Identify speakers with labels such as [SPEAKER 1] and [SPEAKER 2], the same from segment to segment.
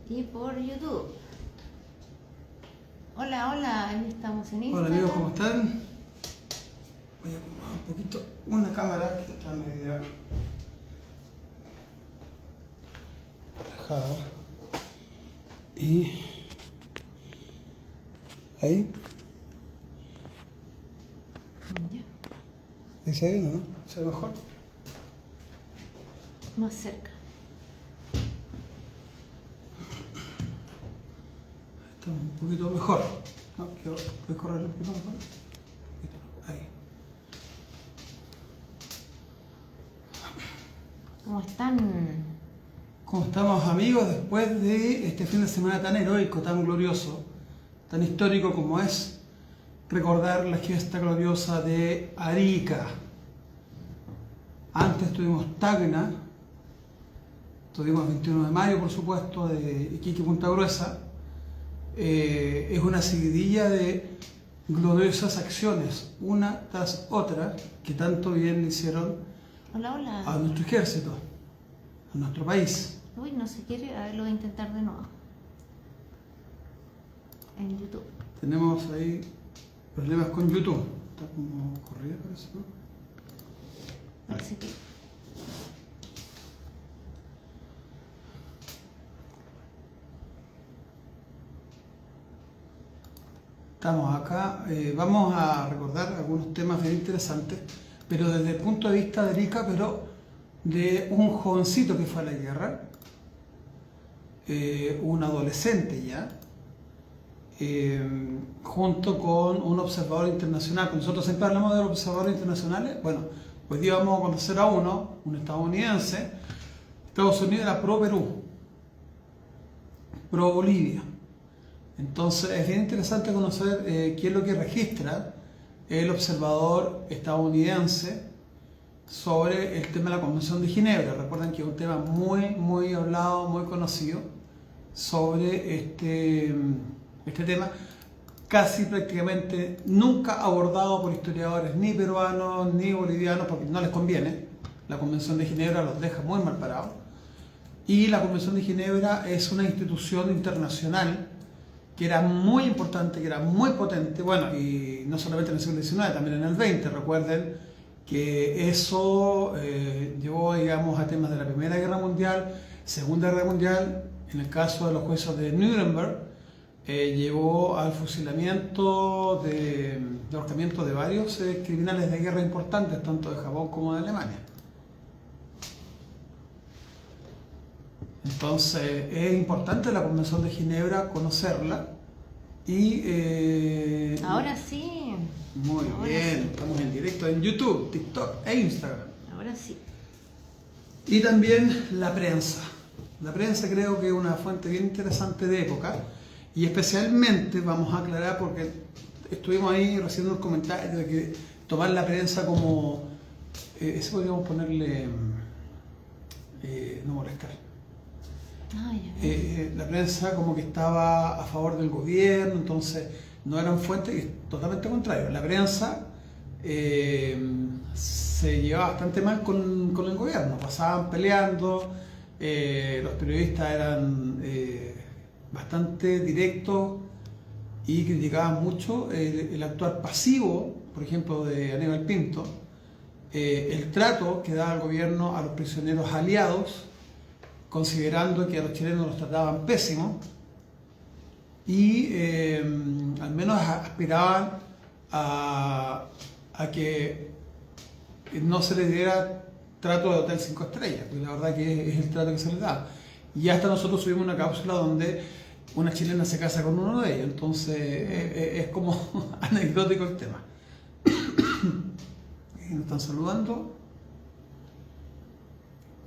[SPEAKER 1] y por YouTube. Hola, hola, ahí estamos en Instagram.
[SPEAKER 2] Hola amigos, ¿cómo están? Voy a acomodar un poquito una cámara que está media relajada. Y ahí.
[SPEAKER 1] Ya.
[SPEAKER 2] ¿Ahí se ve, no? ¿Se ve mejor?
[SPEAKER 1] Más cerca.
[SPEAKER 2] Está un poquito mejor. ¿No? ¿Puedes correr un poquito mejor? Ahí.
[SPEAKER 1] ¿Cómo están?
[SPEAKER 2] ¿Cómo estamos amigos después de este fin de semana tan heroico, tan glorioso, tan histórico como es recordar la fiesta gloriosa de Arica? Antes tuvimos Tacna, tuvimos el 21 de mayo por supuesto, de Iquique Punta Gruesa. Es una seguidilla de gloriosas acciones, una tras otra, que tanto bien le hicieron
[SPEAKER 1] Hola, hola.
[SPEAKER 2] a nuestro ejército, a nuestro país.
[SPEAKER 1] Uy, no se quiere. A ver, lo voy a intentar de nuevo. En YouTube.
[SPEAKER 2] Tenemos ahí problemas con YouTube. Está como corrida, parece, ¿no?
[SPEAKER 1] Parece que.
[SPEAKER 2] Estamos acá. Vamos a recordar algunos temas bien interesantes, pero desde el punto de vista de Arica, pero de un jovencito que fue a la guerra, un adolescente ya, junto con un observador internacional. Nosotros siempre hablamos de los observadores internacionales. Bueno, hoy día vamos a conocer a uno, un estadounidense. Estados Unidos era pro Perú, pro Bolivia. Entonces es bien interesante conocer qué es lo que registra el observador estadounidense sobre el tema de la Convención de Ginebra. Recuerden que es un tema muy hablado, muy conocido sobre este tema, casi prácticamente nunca abordado por historiadores ni peruanos ni bolivianos, porque no les conviene. La Convención de Ginebra los deja muy mal parados. Y la Convención de Ginebra es una institución internacional que era muy importante, que era muy potente, bueno, y no solamente en el siglo XIX, también en el XX. Recuerden que eso llevó, digamos, a temas de la Primera Guerra Mundial, Segunda Guerra Mundial. En el caso de los juicios de Nuremberg, llevó al fusilamiento, de ahorcamiento de varios criminales de guerra importantes, tanto de Japón como de Alemania. Entonces es importante la Convención de Ginebra, conocerla. Y
[SPEAKER 1] Ahora sí.
[SPEAKER 2] muy
[SPEAKER 1] Ahora
[SPEAKER 2] bien,
[SPEAKER 1] sí.
[SPEAKER 2] estamos en directo en YouTube, TikTok e Instagram.
[SPEAKER 1] Ahora sí.
[SPEAKER 2] Y también la prensa. La prensa creo que es una fuente bien interesante de época, y especialmente vamos a aclarar, porque estuvimos ahí recibiendo unos comentarios de que tomar la prensa como, eso podríamos ponerle, no molestar. La prensa como que estaba a favor del gobierno, entonces no eran fuentes, y totalmente contrario. La prensa se llevaba bastante mal con el gobierno, pasaban peleando, los periodistas eran bastante directos y criticaban mucho el actuar pasivo, por ejemplo, de Aníbal Pinto, el trato que daba el gobierno a los prisioneros aliados, considerando que a los chilenos los trataban pésimo, y al menos aspiraban a que no se les diera trato de hotel 5 estrellas, porque la verdad que es el trato que se les da. Y hasta nosotros subimos una cápsula donde una chilena se casa con uno de ellos, entonces es como anecdótico el tema. Y nos están saludando.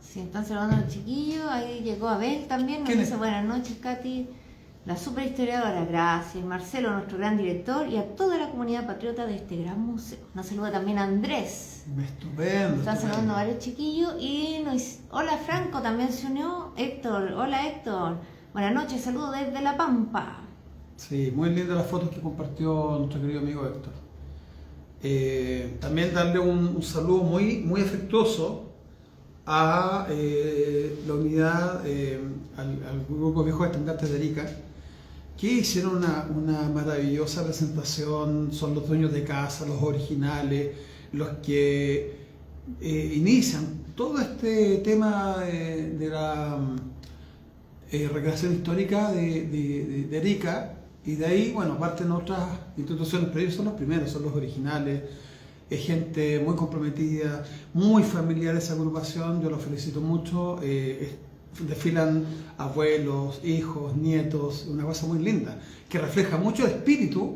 [SPEAKER 1] Sí, están saludando a los chiquillos. Ahí llegó Abel también. Nos dice buenas noches, Katy, la superhistoriadora. Gracias, Marcelo, nuestro gran director, y a toda la comunidad patriota de este gran museo. Nos saluda también Andrés.
[SPEAKER 2] Estupendo.
[SPEAKER 1] Están saludando a varios chiquillos. Y nos dice, hola Franco, también se unió. Héctor, hola Héctor. Buenas noches, saludos desde La Pampa.
[SPEAKER 2] Sí, muy lindas las fotos que compartió nuestro querido amigo Héctor. También darle un saludo muy afectuoso a la unidad, al grupo Viejos Estandartes de Arica, que hicieron una maravillosa presentación. Son los dueños de casa, los originales, los que inician todo este tema de la recreación histórica de Arica, y de ahí, bueno, parten otras instituciones, pero ellos son los primeros, son los originales. Es gente muy comprometida, muy familiar esa agrupación, yo los felicito mucho. Desfilan abuelos, hijos, nietos, una cosa muy linda, que refleja mucho el espíritu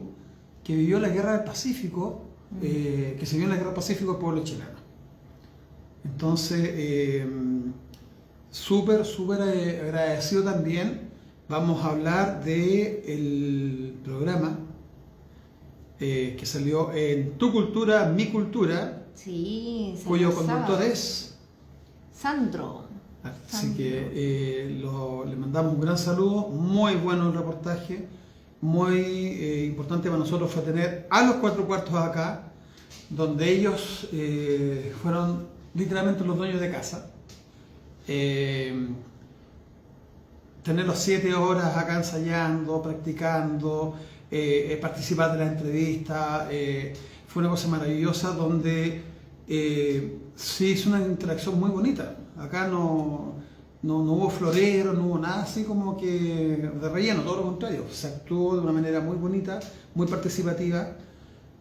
[SPEAKER 2] que vivió la Guerra del Pacífico, que se vio en la Guerra del Pacífico el pueblo chileno. Entonces, súper agradecido también. Vamos a hablar del programa que salió en Tu Cultura, Mi Cultura,
[SPEAKER 1] Sí,
[SPEAKER 2] cuyo conductor
[SPEAKER 1] sábado.
[SPEAKER 2] es
[SPEAKER 1] Sandro.
[SPEAKER 2] Así que le mandamos un gran saludo. Muy bueno el reportaje. Muy importante para nosotros fue tener a los Cuatro Cuartos acá, donde ellos fueron literalmente los dueños de casa. Tenerlos 7 horas acá ensayando, practicando, participar de la entrevista, fue una cosa maravillosa donde se hizo una interacción muy bonita. Acá no hubo florero, no hubo nada así como que de relleno, todo lo contrario. Se actuó de una manera muy bonita, muy participativa,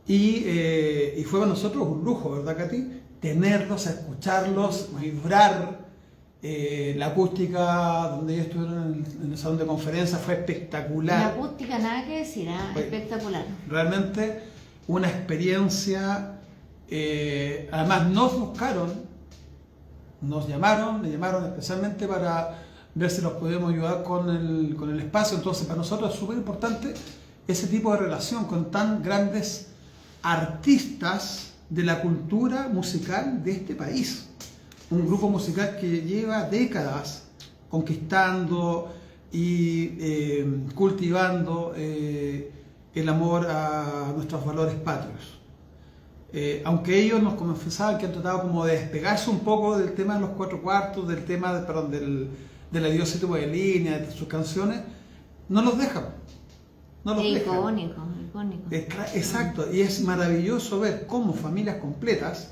[SPEAKER 2] y fue para nosotros un lujo, ¿verdad, Katy? Tenerlos, escucharlos, vibrar. La acústica donde ellos estuvieron en el salón de conferencias fue espectacular.
[SPEAKER 1] La acústica, nada que decir, espectacular.
[SPEAKER 2] Realmente una experiencia. Además nos buscaron, nos llamaron, le llamaron especialmente para ver si los podíamos ayudar con el espacio. Entonces para nosotros es súper importante ese tipo de relación con tan grandes artistas de la cultura musical de este país. Un grupo musical que lleva décadas conquistando y cultivando el amor a nuestros valores patrios. Aunque ellos nos confesaban que han tratado como de despegarse un poco del tema de los Cuatro Cuartos, del tema de la diosa de línea, de sus canciones, no los dejan. No los dejan.
[SPEAKER 1] Icónico.
[SPEAKER 2] Exacto, y es maravilloso ver cómo familias completas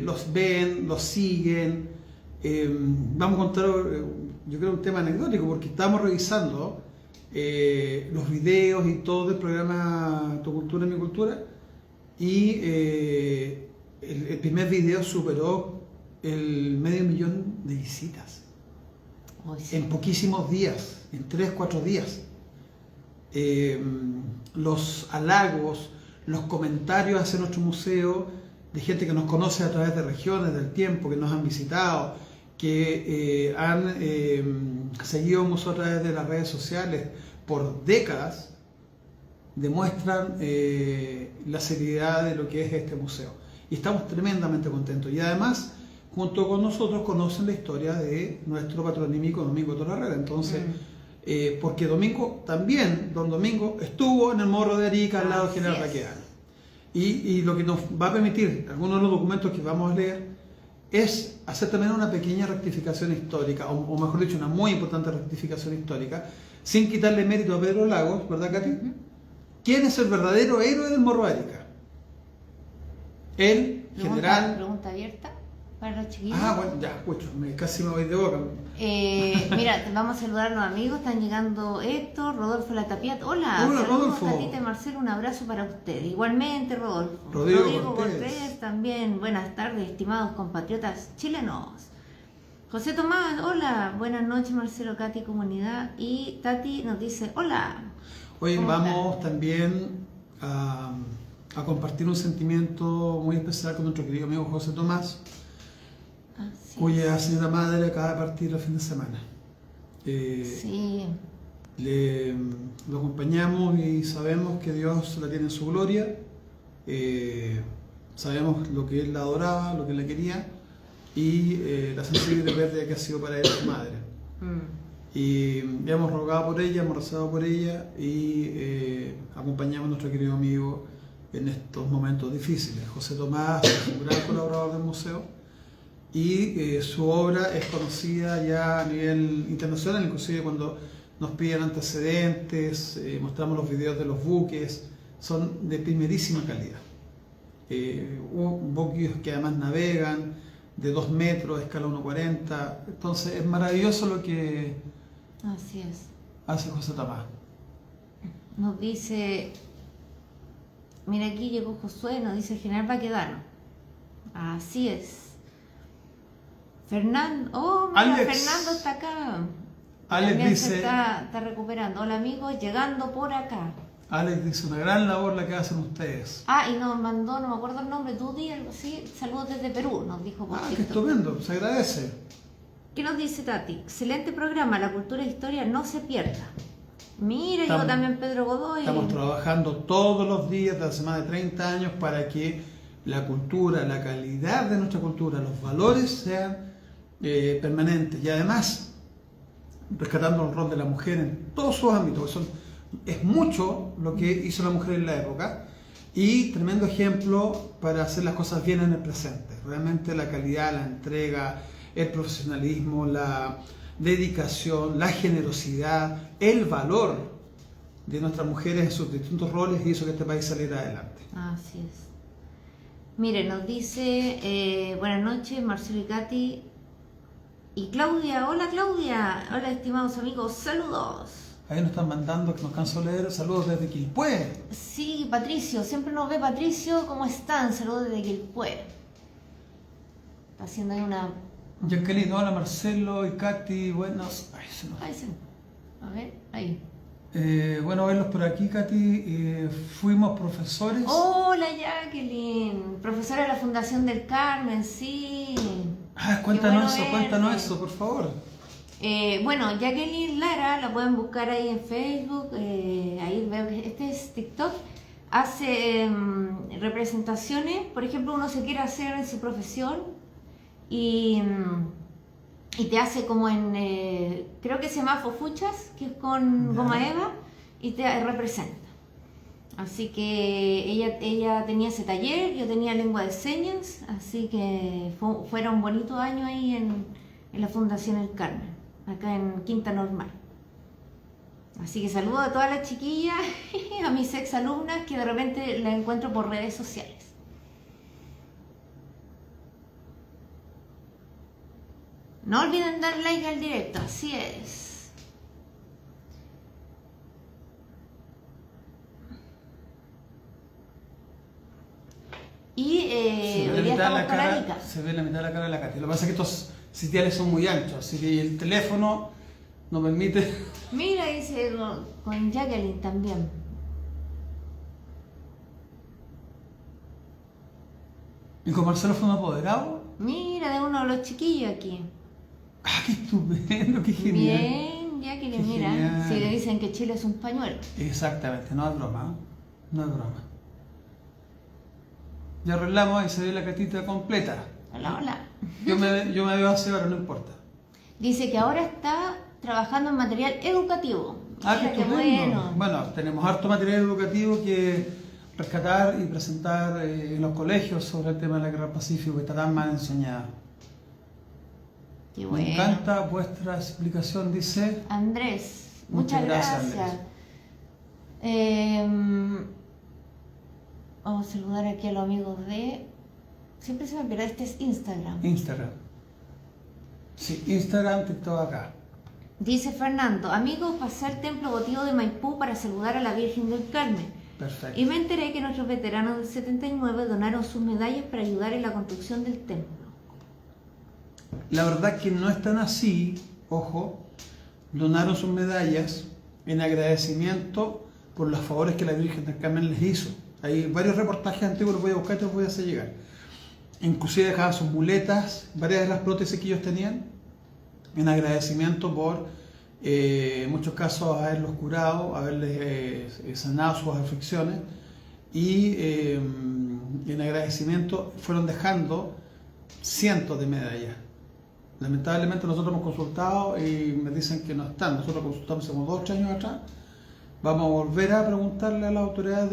[SPEAKER 2] los ven, los siguen. Vamos a contar, yo creo, un tema anecdótico, porque estábamos revisando los videos y todo del programa Tu Cultura, Mi Cultura, y el primer video superó el 500.000 de visitas.
[SPEAKER 1] Sí.
[SPEAKER 2] En poquísimos días, en 3-4 días. Los halagos, los comentarios hacia nuestro museo, de gente que nos conoce a través de regiones, del tiempo, que nos han visitado, que han seguido el museo a través de las redes sociales por décadas, demuestran la seriedad de lo que es este museo. Y estamos tremendamente contentos. Y además, junto con nosotros, conocen la historia de nuestro patronímico Domingo Toro Herrera. Entonces, porque don Domingo estuvo en el Morro de Arica, al lado del General Baquedano. Y lo que nos va a permitir, algunos de los documentos que vamos a leer, es hacer también una pequeña rectificación histórica, o mejor dicho, una muy importante rectificación histórica, sin quitarle mérito a Pedro Lagos, ¿verdad, Katy? ¿Quién es el verdadero héroe del Morro de Arica? El general...
[SPEAKER 1] Pregunta abierta para los chiquillos.
[SPEAKER 2] Bueno, ya, escucho, casi me voy de boca.
[SPEAKER 1] Mira, vamos a saludar a los amigos. Están llegando Héctor, Rodolfo Latapiat. Hola,
[SPEAKER 2] saludos,
[SPEAKER 1] Rodolfo.
[SPEAKER 2] Tatita
[SPEAKER 1] y Marcelo, un abrazo para usted. Igualmente, Rodolfo.
[SPEAKER 2] Rodrigo
[SPEAKER 1] Cortés también. Buenas tardes, estimados compatriotas chilenos. José Tomás, hola. Buenas noches, Marcelo, Katy, comunidad. Y Tati nos dice, hola.
[SPEAKER 2] Hoy vamos también a compartir un sentimiento muy especial con nuestro querido amigo José Tomás, cuya señora madre acaba de partir el fin de semana.
[SPEAKER 1] Sí.
[SPEAKER 2] Lo acompañamos y sabemos que Dios la tiene en su gloria. Sabemos lo que él la adoraba, lo que él le quería, y la sensible pérdida que ha sido para él su madre. Y ya hemos rogado por ella, hemos rezado por ella, y acompañamos a nuestro querido amigo en estos momentos difíciles. José Tomás es un gran colaborador del museo, y su obra es conocida ya a nivel internacional, inclusive cuando nos piden antecedentes, mostramos los videos de los buques, son de primerísima calidad. Buques que además navegan de 2 metros, escala 1,40, entonces es maravilloso lo que
[SPEAKER 1] Así es.
[SPEAKER 2] hace José Tamás.
[SPEAKER 1] Nos dice, mira, aquí llegó Josué, nos dice el general Baquedano. Así es. Fernando, mira, Fernando está acá.
[SPEAKER 2] Alex
[SPEAKER 1] también
[SPEAKER 2] dice,
[SPEAKER 1] se está recuperando. Hola amigos, llegando por acá.
[SPEAKER 2] Alex dice, una gran labor la que hacen ustedes.
[SPEAKER 1] Y nos mandó, no me acuerdo el nombre, Dudy, algo así. Saludos desde Perú, nos dijo por
[SPEAKER 2] Qué
[SPEAKER 1] TikTok.
[SPEAKER 2] estupendo, se agradece.
[SPEAKER 1] ¿Qué nos dice Tati? Excelente programa, la cultura e historia no se pierda. Mira, yo también Pedro Godoy.
[SPEAKER 2] Estamos trabajando todos los días de hace más de 30 años para que la cultura, la calidad de nuestra cultura, los valores sean permanentes. Y además, rescatando el rol de la mujer en todos sus ámbitos, es mucho lo que hizo la mujer en la época y tremendo ejemplo para hacer las cosas bien en el presente. Realmente la calidad, la entrega, el profesionalismo, la dedicación, la generosidad, el valor de nuestras mujeres en sus distintos roles hizo que este país saliera adelante.
[SPEAKER 1] Así es. Mire, nos dice, buenas noches, Marcelo y Katy. Y Claudia, hola Claudia, hola estimados amigos, saludos.
[SPEAKER 2] Ahí nos están mandando, que nos canso de leer, saludos desde Quilpué.
[SPEAKER 1] Sí, Patricio, siempre nos ve Patricio, ¿cómo están? Saludos desde Quilpué. Está haciendo ahí una...
[SPEAKER 2] Jacqueline, hola Marcelo y Katy, buenos...
[SPEAKER 1] Ahí se... A ver, ahí.
[SPEAKER 2] Bueno verlos por aquí, Katy. Fuimos profesores.
[SPEAKER 1] Hola Jacqueline, profesora de la Fundación del Carmen, sí.
[SPEAKER 2] Cuéntanos eso, por favor.
[SPEAKER 1] Bueno, Jacqueline Lara, la pueden buscar ahí en Facebook, ahí veo que este es TikTok, hace representaciones, por ejemplo, uno se quiere hacer en su profesión y te hace como en, creo que se llama Fofuchas, que es con goma eva, y te representa. Así que ella tenía ese taller, yo tenía lengua de señas, así que fueron bonitos años ahí en la Fundación El Carmen, acá en Quinta Normal. Así que saludo a todas las chiquillas, a mis ex alumnas que de repente las encuentro por redes sociales. No olviden dar like al directo, así es. Y hoy día estamos con Arica.
[SPEAKER 2] Se ve la mitad de la cara de la Katy. Lo que pasa es que estos sitiales son muy anchos, así que el teléfono no permite...
[SPEAKER 1] Mira, dice con Jacqueline también.
[SPEAKER 2] ¿Y con Marcelo fue un apoderado?
[SPEAKER 1] Mira, de uno de los chiquillos aquí.
[SPEAKER 2] ¡Qué estupendo! ¡Qué genial!
[SPEAKER 1] Bien, Jacqueline, mira. Si le dicen que Chile es un pañuelo.
[SPEAKER 2] Exactamente, no es broma, no es broma. Ya arreglamos y se ve la catita completa.
[SPEAKER 1] Hola, hola.
[SPEAKER 2] Yo me veo así, ahora no importa.
[SPEAKER 1] Dice que ahora está trabajando en material educativo. Mira,
[SPEAKER 2] qué bueno. Bueno, tenemos harto material educativo que rescatar y presentar en los colegios sobre el tema de la guerra del Pacífico, que está tan mal enseñada.
[SPEAKER 1] Qué bueno.
[SPEAKER 2] Me encanta vuestra explicación, dice
[SPEAKER 1] Andrés. Muchas gracias. Andrés. Vamos a saludar aquí a los amigos de... Siempre se me pierde, este es Instagram.
[SPEAKER 2] Instagram. Sí, Instagram, TikTok acá.
[SPEAKER 1] Dice Fernando, amigos, pasé al templo votivo de Maipú para saludar a la Virgen del Carmen.
[SPEAKER 2] Perfecto.
[SPEAKER 1] Y me enteré que nuestros veteranos del 79 donaron sus medallas para ayudar en la construcción del templo.
[SPEAKER 2] La verdad que no es tan así, ojo, donaron sus medallas en agradecimiento por los favores que la Virgen del Carmen les hizo. Hay varios reportajes antiguos, los voy a buscar y te los voy a hacer llegar. Inclusive dejaban sus muletas, varias de las prótesis que ellos tenían, en agradecimiento por, en muchos casos, haberlos curado, haberles sanado sus aflicciones, y en agradecimiento fueron dejando cientos de medallas. Lamentablemente nosotros hemos consultado y me dicen que no están. Nosotros consultamos hace como 2 o 3 años atrás. Vamos a volver a preguntarle a las autoridades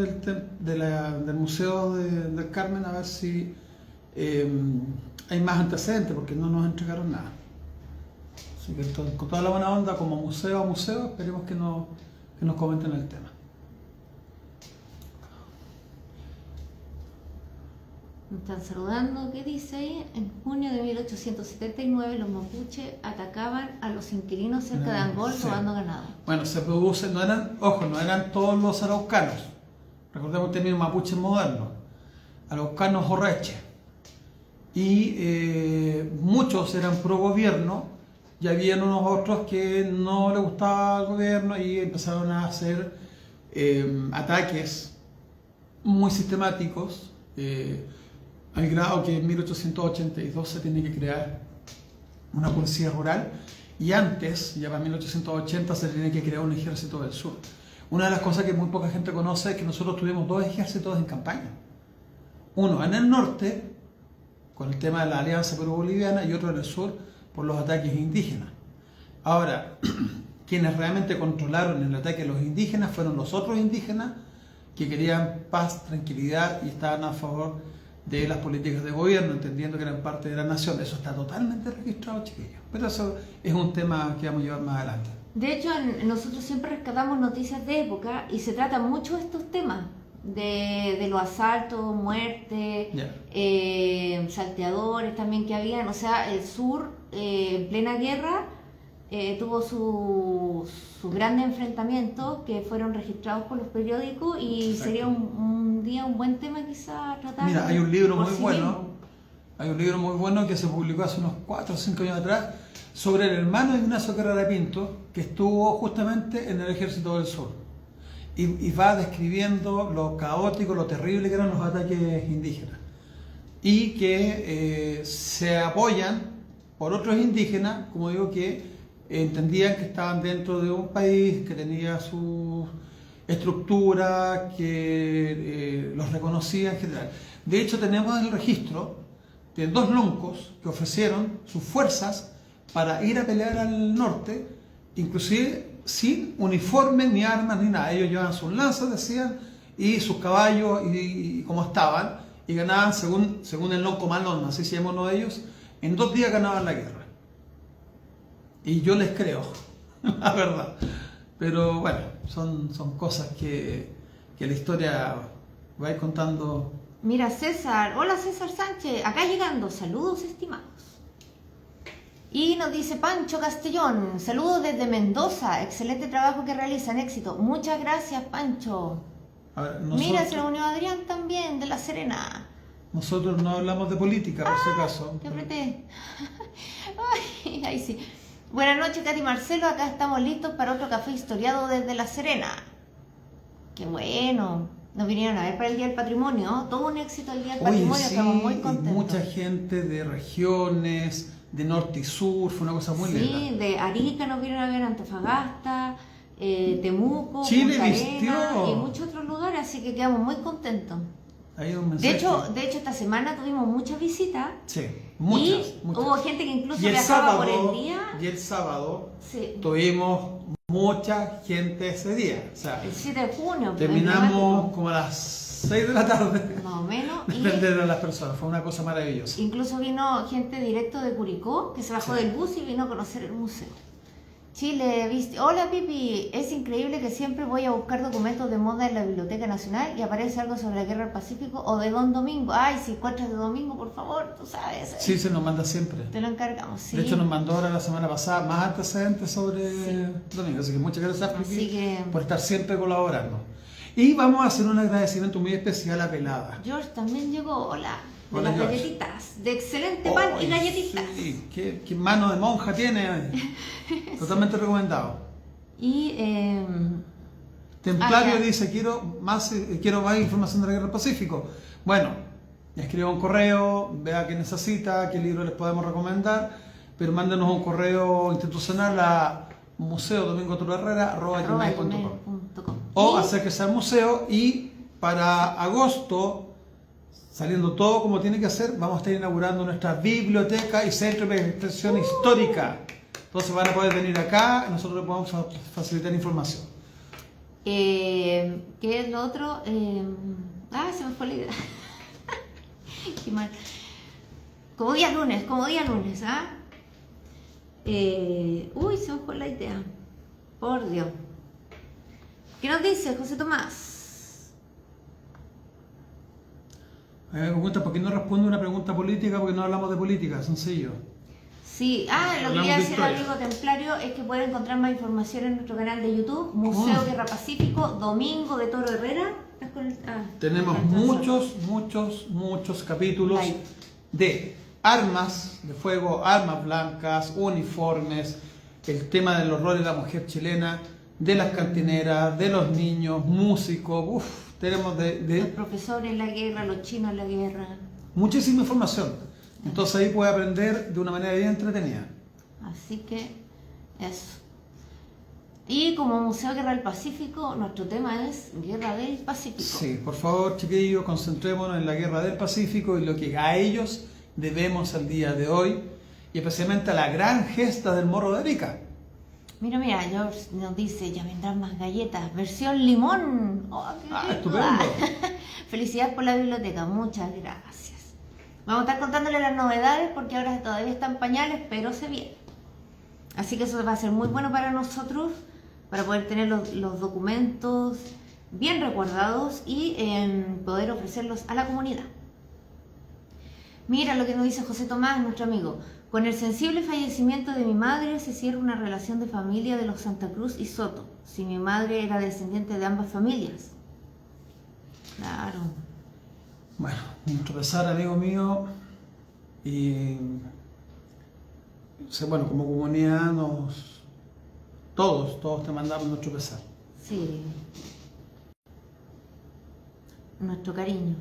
[SPEAKER 2] del Museo del Carmen a ver si hay más antecedentes porque no nos entregaron nada. Así que con toda la buena onda, como museo a museo, esperemos que nos comenten el tema.
[SPEAKER 1] Me están saludando. ¿Qué dice ahí? En junio de 1879 los mapuches atacaban a los inquilinos cerca de Angol robando ganado.
[SPEAKER 2] Bueno, se produce, no eran todos los araucanos. Recordemos el término mapuche moderno. Araucanos horreche. Y muchos eran pro gobierno y había unos otros que no les gustaba el gobierno y empezaron a hacer ataques muy sistemáticos. Al grado que en 1882 se tiene que crear una policía rural y antes, ya para 1880, se tiene que crear un ejército del sur. Una de las cosas que muy poca gente conoce es que nosotros tuvimos dos ejércitos en campaña. Uno en el norte, con el tema de la alianza perú-boliviana, y otro en el sur, por los ataques indígenas. Ahora, quienes realmente controlaron el ataque a los indígenas fueron los otros indígenas que querían paz, tranquilidad y estaban a favor de las políticas de gobierno, entendiendo que eran parte de la nación. Eso está totalmente registrado, chiquillos. Pero eso es un tema que vamos a llevar más adelante.
[SPEAKER 1] De hecho, nosotros siempre rescatamos noticias de época y se tratan mucho estos temas de los asaltos, muertes, salteadores también que habían. O sea, el sur, en plena guerra, tuvo sus grandes enfrentamientos que fueron registrados por los periódicos y exacto. Sería un día un buen tema quizá tratar.
[SPEAKER 2] Mira, hay un libro muy bueno, hay un libro muy bueno que se publicó hace unos 4 o 5 años atrás sobre el hermano de Ignacio Carrera Pinto, que estuvo justamente en el Ejército del Sur y va describiendo lo caótico, lo terrible que eran los ataques indígenas y que se apoyan por otros indígenas, como digo, que entendían que estaban dentro de un país que tenía su estructura, que los reconocía en general. De hecho, tenemos el registro de 2 loncos que ofrecieron sus fuerzas para ir a pelear al norte, inclusive sin uniforme, ni armas, ni nada. Ellos llevaban sus lanzas, decían, y sus caballos, y como estaban, y ganaban, según el lonco Malón, así se llama uno de ellos, en 2 días ganaban la guerra. Y yo les creo, la verdad. Pero bueno, son cosas que la historia va a ir contando.
[SPEAKER 1] Mira, César, hola César Sánchez, acá llegando, saludos estimados. Y nos dice Pancho Castellón, saludos desde Mendoza, excelente trabajo que realizan, éxito. Muchas gracias, Pancho.
[SPEAKER 2] Ver,
[SPEAKER 1] mira, se nos unió Adrián también, de La Serena.
[SPEAKER 2] Nosotros no hablamos de política, por si acaso.
[SPEAKER 1] Te apreté. Ay, ahí sí. Buenas noches, Katy Marcelo. Acá estamos listos para otro café historiado desde La Serena. Qué bueno. Nos vinieron a ver para el Día del Patrimonio. Todo un éxito el Día del Patrimonio.
[SPEAKER 2] Sí,
[SPEAKER 1] estamos muy contentos.
[SPEAKER 2] Mucha gente de regiones, de norte y sur. Fue una cosa muy linda.
[SPEAKER 1] Sí, de Arica nos vinieron a ver, Antofagasta, Temuco,
[SPEAKER 2] Chile
[SPEAKER 1] Punta
[SPEAKER 2] vistió.
[SPEAKER 1] Arenas, y muchos otros lugares. Así que quedamos muy contentos.
[SPEAKER 2] Hay un mensaje.
[SPEAKER 1] De hecho, esta semana tuvimos muchas visitas.
[SPEAKER 2] Sí, muchas.
[SPEAKER 1] Hubo gente que incluso viajaba por el día.
[SPEAKER 2] Y el sábado
[SPEAKER 1] sí.
[SPEAKER 2] Tuvimos mucha gente ese día. O sea,
[SPEAKER 1] el 7 de junio.
[SPEAKER 2] Terminamos como a las 6 de la tarde.
[SPEAKER 1] Más o menos.
[SPEAKER 2] De atender a las personas. Fue una cosa maravillosa.
[SPEAKER 1] Incluso vino gente directo de Curicó que se bajó del bus y vino a conocer el museo. Chile, ¿viste? Hola Pipi, es increíble que siempre voy a buscar documentos de moda en la Biblioteca Nacional y aparece algo sobre la Guerra del Pacífico o de Don Domingo. Ay, si encuentras de Domingo, por favor, tú sabes.
[SPEAKER 2] Sí, se nos manda siempre.
[SPEAKER 1] Te lo encargamos, sí.
[SPEAKER 2] De hecho, nos mandó ahora la semana pasada más antecedentes sobre Domingo. Así que muchas gracias Pipi, por estar siempre colaborando. Y vamos a hacer un agradecimiento muy especial a Pelada.
[SPEAKER 1] George también llegó, hola. De
[SPEAKER 2] Hola,
[SPEAKER 1] las
[SPEAKER 2] George.
[SPEAKER 1] Galletitas, de excelente pan y galletitas.
[SPEAKER 2] Sí, qué mano de monja tiene. Totalmente recomendado.
[SPEAKER 1] Y
[SPEAKER 2] Templario dice, quiero más información de la Guerra del Pacífico. Bueno, escriba un correo, vea qué necesita, qué libro les podemos recomendar, pero mándenos un correo institucional a museodomingotorherrera@gmail.com o acérquese al museo y para agosto, saliendo todo como tiene que ser, vamos a estar inaugurando nuestra biblioteca y centro de expresión histórica. Entonces van a poder venir acá y nosotros les podemos facilitar información.
[SPEAKER 1] ¿Qué es lo otro? Se me fue la idea. Qué mal. Como día lunes, ¿ah? Uy, se me fue la idea. Por Dios. ¿Qué nos dice José Tomás?
[SPEAKER 2] A mí me pregunta por qué no responde una pregunta política, porque no hablamos de política, sencillo.
[SPEAKER 1] Sí, lo que quería decir al amigo templario es que puede encontrar más información en nuestro canal de YouTube, Museo Guerra Pacífico, Domingo de Toro Herrera.
[SPEAKER 2] Tenemos muchos capítulos de armas de fuego, armas blancas, uniformes, el tema de los roles de la mujer chilena, de las cantineras, de los niños, músicos, tenemos
[SPEAKER 1] los profesores en la guerra, los chinos en la guerra.
[SPEAKER 2] Muchísima información. Entonces ahí puede aprender de una manera bien entretenida.
[SPEAKER 1] Así que eso. Y como Museo Guerra del Pacífico, nuestro tema es Guerra del Pacífico.
[SPEAKER 2] Sí, por favor, chiquillos, concentrémonos en la Guerra del Pacífico y lo que a ellos debemos al día de hoy, y especialmente a la gran gesta del Morro de Arica.
[SPEAKER 1] Mira, George nos dice, ya vendrán más galletas, versión limón. Oh,
[SPEAKER 2] estupendo.
[SPEAKER 1] Felicidades por la biblioteca, muchas gracias. Vamos a estar contándole las novedades porque ahora todavía están pañales, pero se viene. Así que eso va a ser muy bueno para nosotros, para poder tener los documentos bien recordados y poder ofrecerlos a la comunidad. Mira lo que nos dice José Tomás, nuestro amigo. Con el sensible fallecimiento de mi madre se cierra una relación de familia de los Santa Cruz y Soto. Si mi madre era descendiente de ambas familias. Claro.
[SPEAKER 2] Bueno, nuestro pesar, amigo mío, y bueno, como comunidad todos te mandamos nuestro pesar.
[SPEAKER 1] Sí. Nuestro cariño.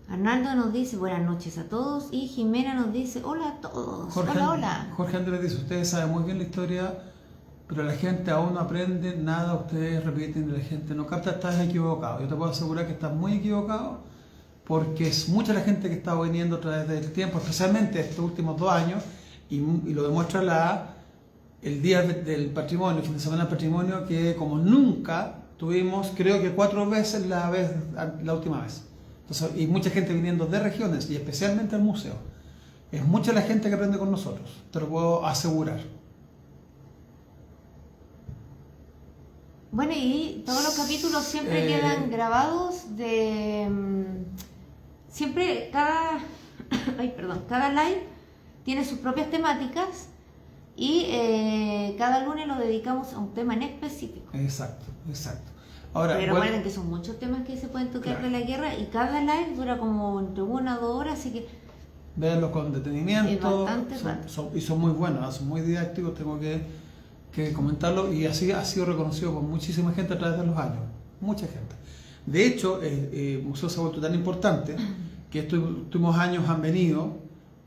[SPEAKER 1] Arnaldo nos dice buenas noches a todos y Jimena nos dice hola a todos. Hola.
[SPEAKER 2] Jorge Andrés dice, ustedes saben muy bien la historia, pero la gente aún no aprende nada, ustedes repiten y la gente no capta, estás equivocado. Yo te puedo asegurar que estás muy equivocado porque es mucha la gente que está viniendo a través del tiempo, especialmente estos últimos 2 años, y lo demuestra el día del patrimonio, el fin de semana del patrimonio, que como nunca tuvimos, creo que 4 veces la última vez. Entonces, y mucha gente viniendo de regiones y especialmente al museo. Es mucha la gente que aprende con nosotros, te lo puedo asegurar.
[SPEAKER 1] Bueno, y todos los capítulos siempre quedan grabados siempre cada live tiene sus propias temáticas y cada lunes lo dedicamos a un tema en específico.
[SPEAKER 2] Exacto. Ahora,
[SPEAKER 1] pero recuerden que son muchos temas que se pueden tocar de la guerra y cada live dura como entre 1 a 2 horas, así que
[SPEAKER 2] véanlo con detenimiento.
[SPEAKER 1] Y
[SPEAKER 2] son muy buenos, son muy didácticos, tengo que comentarlo, y así ha sido reconocido por muchísima gente a través de los años, mucha gente. De hecho, el museo se ha vuelto tan importante que estos últimos años han venido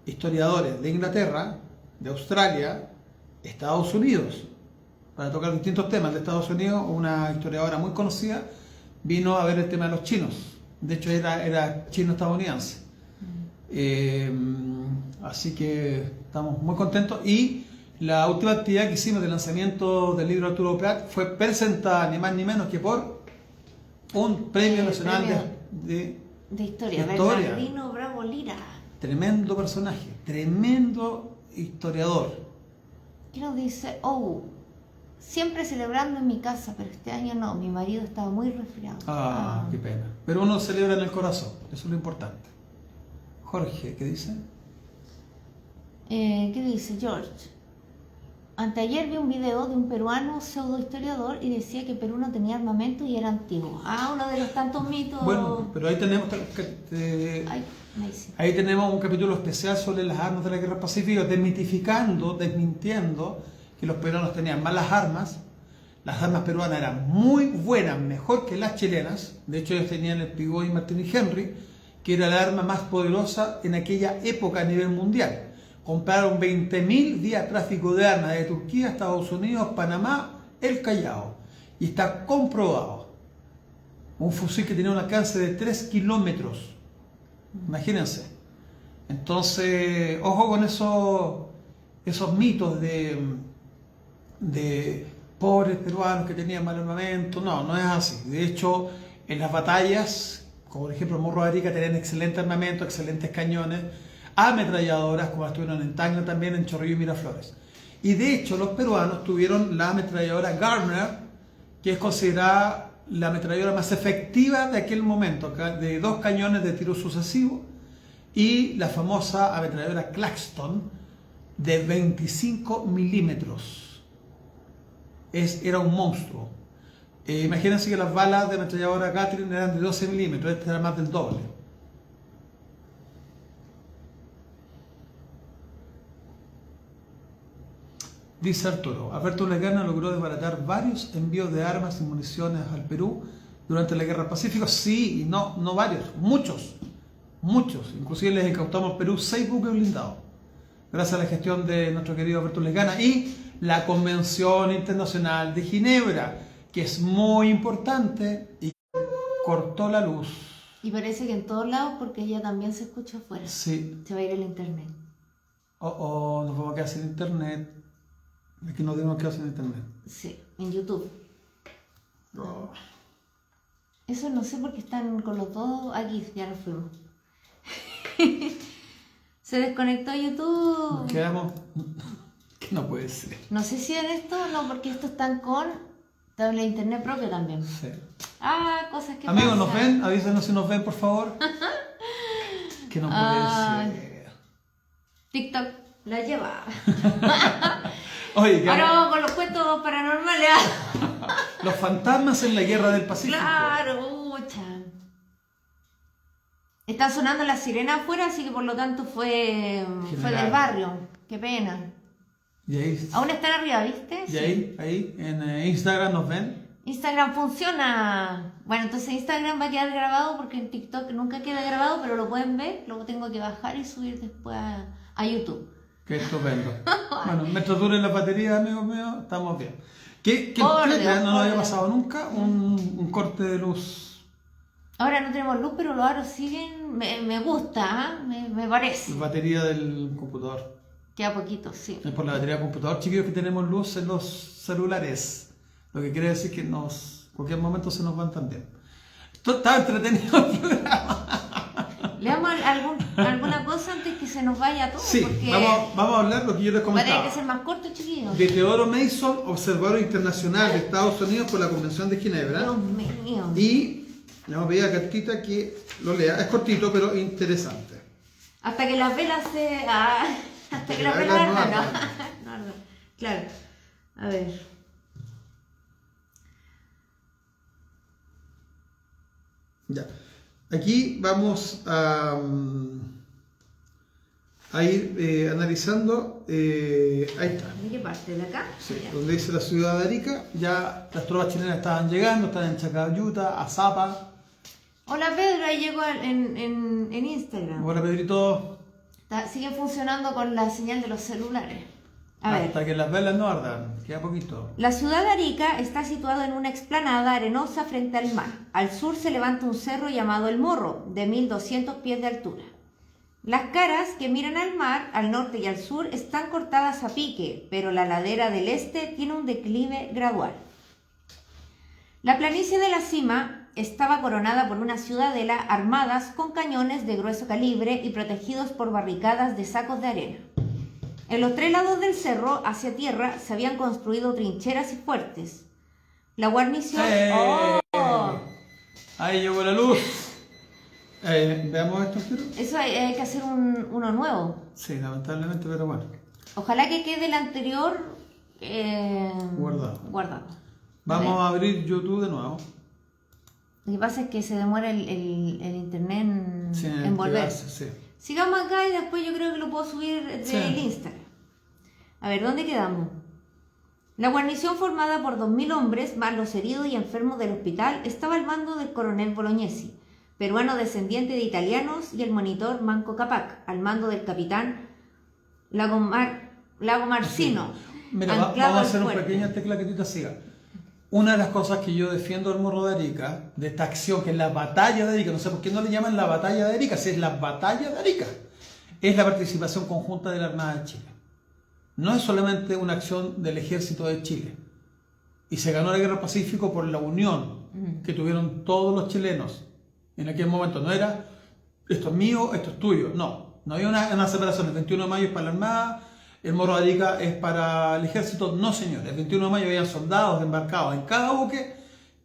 [SPEAKER 2] historiadores de Inglaterra, de Australia, Estados Unidos, para tocar distintos temas. De Estados Unidos, una historiadora muy conocida vino a ver el tema de los chinos. De hecho, era chino-estadounidense. Así que estamos muy contentos. Y la última actividad que hicimos de lanzamiento del libro Arturo Prat fue presentada ni más ni menos que por un premio nacional de historia.
[SPEAKER 1] Bernardino Bravo Lira.
[SPEAKER 2] Tremendo personaje, tremendo historiador.
[SPEAKER 1] ¿Qué nos dice? Siempre celebrando en mi casa, pero este año no, mi marido estaba muy resfriado.
[SPEAKER 2] Qué pena. Pero uno celebra en el corazón, eso es lo importante. Jorge, ¿qué dice?
[SPEAKER 1] ¿Qué dice George? Anteayer vi un video de un peruano pseudohistoriador y decía que Perú no tenía armamento y era antiguo. Uno de los tantos mitos.
[SPEAKER 2] Bueno, pero ahí tenemos ahí tenemos un capítulo especial sobre las armas de la Guerra Pacífica, desmintiendo que los peruanos tenían malas armas. Las armas peruanas eran muy buenas, mejor que las chilenas. De hecho, ellos tenían el Pigoy Martini Henry, que era la arma más poderosa en aquella época a nivel mundial. Compraron 20.000 vía tráfico de armas de Turquía, Estados Unidos, Panamá, El Callao. Y está comprobado. Un fusil que tenía un alcance de 3 kilómetros. Imagínense. Entonces, ojo con esos mitos de pobres peruanos que tenían mal armamento. No es así. De hecho, en las batallas, como por ejemplo Morro de Arica, tenían excelente armamento, excelentes cañones. ametralladoras, como estuvieron en Tacna también, en Chorrillos y Miraflores. Y de hecho los peruanos tuvieron la ametralladora Gardner, que es considerada la ametralladora más efectiva de aquel momento, de 2 cañones de tiro sucesivo, y la famosa ametralladora Claxton de 25 milímetros. Era un monstruo. Imagínense que las balas de ametralladora Gatling eran de 12 milímetros, esta era más del doble. Dice Arturo, Alberto Lesgana logró desbaratar varios envíos de armas y municiones al Perú durante la Guerra del Pacífico. Sí, y no varios, muchos. Inclusive les incautamos al Perú 6 buques blindados, gracias a la gestión de nuestro querido Alberto Lesgana y la Convención Internacional de Ginebra, que es muy importante y cortó la luz.
[SPEAKER 1] Y parece que en todos lados, porque ella también se escucha afuera.
[SPEAKER 2] Sí.
[SPEAKER 1] Se va a ir el internet.
[SPEAKER 2] Nos vamos a quedar sin internet. Es que no tenemos que hacer en internet.
[SPEAKER 1] Sí, en YouTube.
[SPEAKER 2] Oh.
[SPEAKER 1] Eso no sé por qué están con los dos aquí, ya nos fuimos. Se desconectó YouTube.
[SPEAKER 2] Nos quedamos. Que no puede ser.
[SPEAKER 1] No sé si en esto, no, porque estos están con la internet propia también.
[SPEAKER 2] Sí.
[SPEAKER 1] Cosas que
[SPEAKER 2] Amigos,
[SPEAKER 1] pasan.
[SPEAKER 2] ¿nos ven? Avísenos si nos ven, por favor. Que no puede ser.
[SPEAKER 1] TikTok la lleva.
[SPEAKER 2] Oye,
[SPEAKER 1] ahora vamos con los cuentos paranormales.
[SPEAKER 2] Los fantasmas en la Guerra del Pacífico.
[SPEAKER 1] Claro, mucha. Están sonando las sirenas afuera, así que por lo tanto fue del barrio. Qué pena.
[SPEAKER 2] Y ahí,
[SPEAKER 1] aún están arriba, ¿viste?
[SPEAKER 2] Y ahí en Instagram nos ven.
[SPEAKER 1] Instagram funciona. Bueno, entonces Instagram va a quedar grabado porque en TikTok nunca queda grabado, pero lo pueden ver. Luego tengo que bajar y subir después a YouTube.
[SPEAKER 2] Qué estupendo. Bueno, mientras duren las baterías, amigos míos, estamos bien. ¿Qué no nos había pasado nunca? Un corte de luz.
[SPEAKER 1] Ahora no tenemos luz, pero los aros siguen. Me gusta, me parece.
[SPEAKER 2] La batería del computador.
[SPEAKER 1] Queda poquito, sí.
[SPEAKER 2] Es por la batería del computador, chiquillos, que tenemos luz en los celulares. Lo que quiere decir que en cualquier momento se nos van también. Esto está entretenido el programa.
[SPEAKER 1] Leamos alguna cosa antes que se nos vaya todo.
[SPEAKER 2] Sí,
[SPEAKER 1] porque
[SPEAKER 2] vamos a hablar lo que yo les comentaba.
[SPEAKER 1] va a tener que ser más corto, chiquillos.
[SPEAKER 2] De Teodoro Mason, observador internacional de Estados Unidos por la Convención de Ginebra.
[SPEAKER 1] Dios mío.
[SPEAKER 2] Y le vamos a pedir a Cartita que lo lea. Es cortito, pero interesante.
[SPEAKER 1] Hasta que las velas se... hasta que las velas no ardan. Claro. A ver.
[SPEAKER 2] Ya. Aquí vamos a ir analizando. Ahí está.
[SPEAKER 1] ¿De qué parte? ¿De acá?
[SPEAKER 2] Sí, donde dice la ciudad de Arica. Ya las tropas chilenas estaban llegando, están en Chacayuta, Azapa.
[SPEAKER 1] Hola Pedro, ahí llegó en Instagram.
[SPEAKER 2] Hola Pedrito.
[SPEAKER 1] Siguen funcionando con la señal de los celulares.
[SPEAKER 2] Hasta que las velas no ardan, queda poquito.
[SPEAKER 1] La ciudad de Arica está situada en una explanada arenosa frente al mar. Al sur se levanta un cerro llamado El Morro, de 1200 pies de altura. Las caras que miran al mar, al norte y al sur, están cortadas a pique, pero la ladera del este tiene un declive gradual. La planicie de la cima estaba coronada por una ciudadela armadas con cañones de grueso calibre y protegidos por barricadas de sacos de arena. En los 3 lados del cerro, hacia tierra, se habían construido trincheras y fuertes. La guarnición... ¡Oh!
[SPEAKER 2] Ahí llegó la luz. Veamos esto, Arturo.
[SPEAKER 1] Eso hay que hacer uno nuevo.
[SPEAKER 2] Sí, lamentablemente, pero bueno.
[SPEAKER 1] Ojalá que quede el anterior
[SPEAKER 2] guardado. Vamos a abrir YouTube de nuevo.
[SPEAKER 1] Lo que pasa es que se demora el internet en volver.
[SPEAKER 2] Sí.
[SPEAKER 1] Sigamos acá y después yo creo que lo puedo subir del Instagram. A ver, ¿dónde quedamos? La guarnición formada por 2000 hombres, más los heridos y enfermos del hospital, estaba al mando del coronel Bolognesi, peruano descendiente de italianos, y el monitor Manco Capac, al mando del capitán Lagomarsino.
[SPEAKER 2] Mira, vamos a hacer un pequeño tecla que tú te sigas. Una de las cosas que yo defiendo del Morro de Arica, de esta acción que es la batalla de Arica, no sé por qué no le llaman la batalla de Arica, si es la batalla de Arica, es la participación conjunta de la Armada de Chile. No es solamente una acción del Ejército de Chile. Y se ganó la Guerra del Pacífico por la unión que tuvieron todos los chilenos. En aquel momento no era, esto es mío, esto es tuyo, no. No hay una separación. El 21 de mayo es para la Armada, el Morro de Arica es para el Ejército. No, señor. El 21 de mayo habían soldados embarcados en cada buque,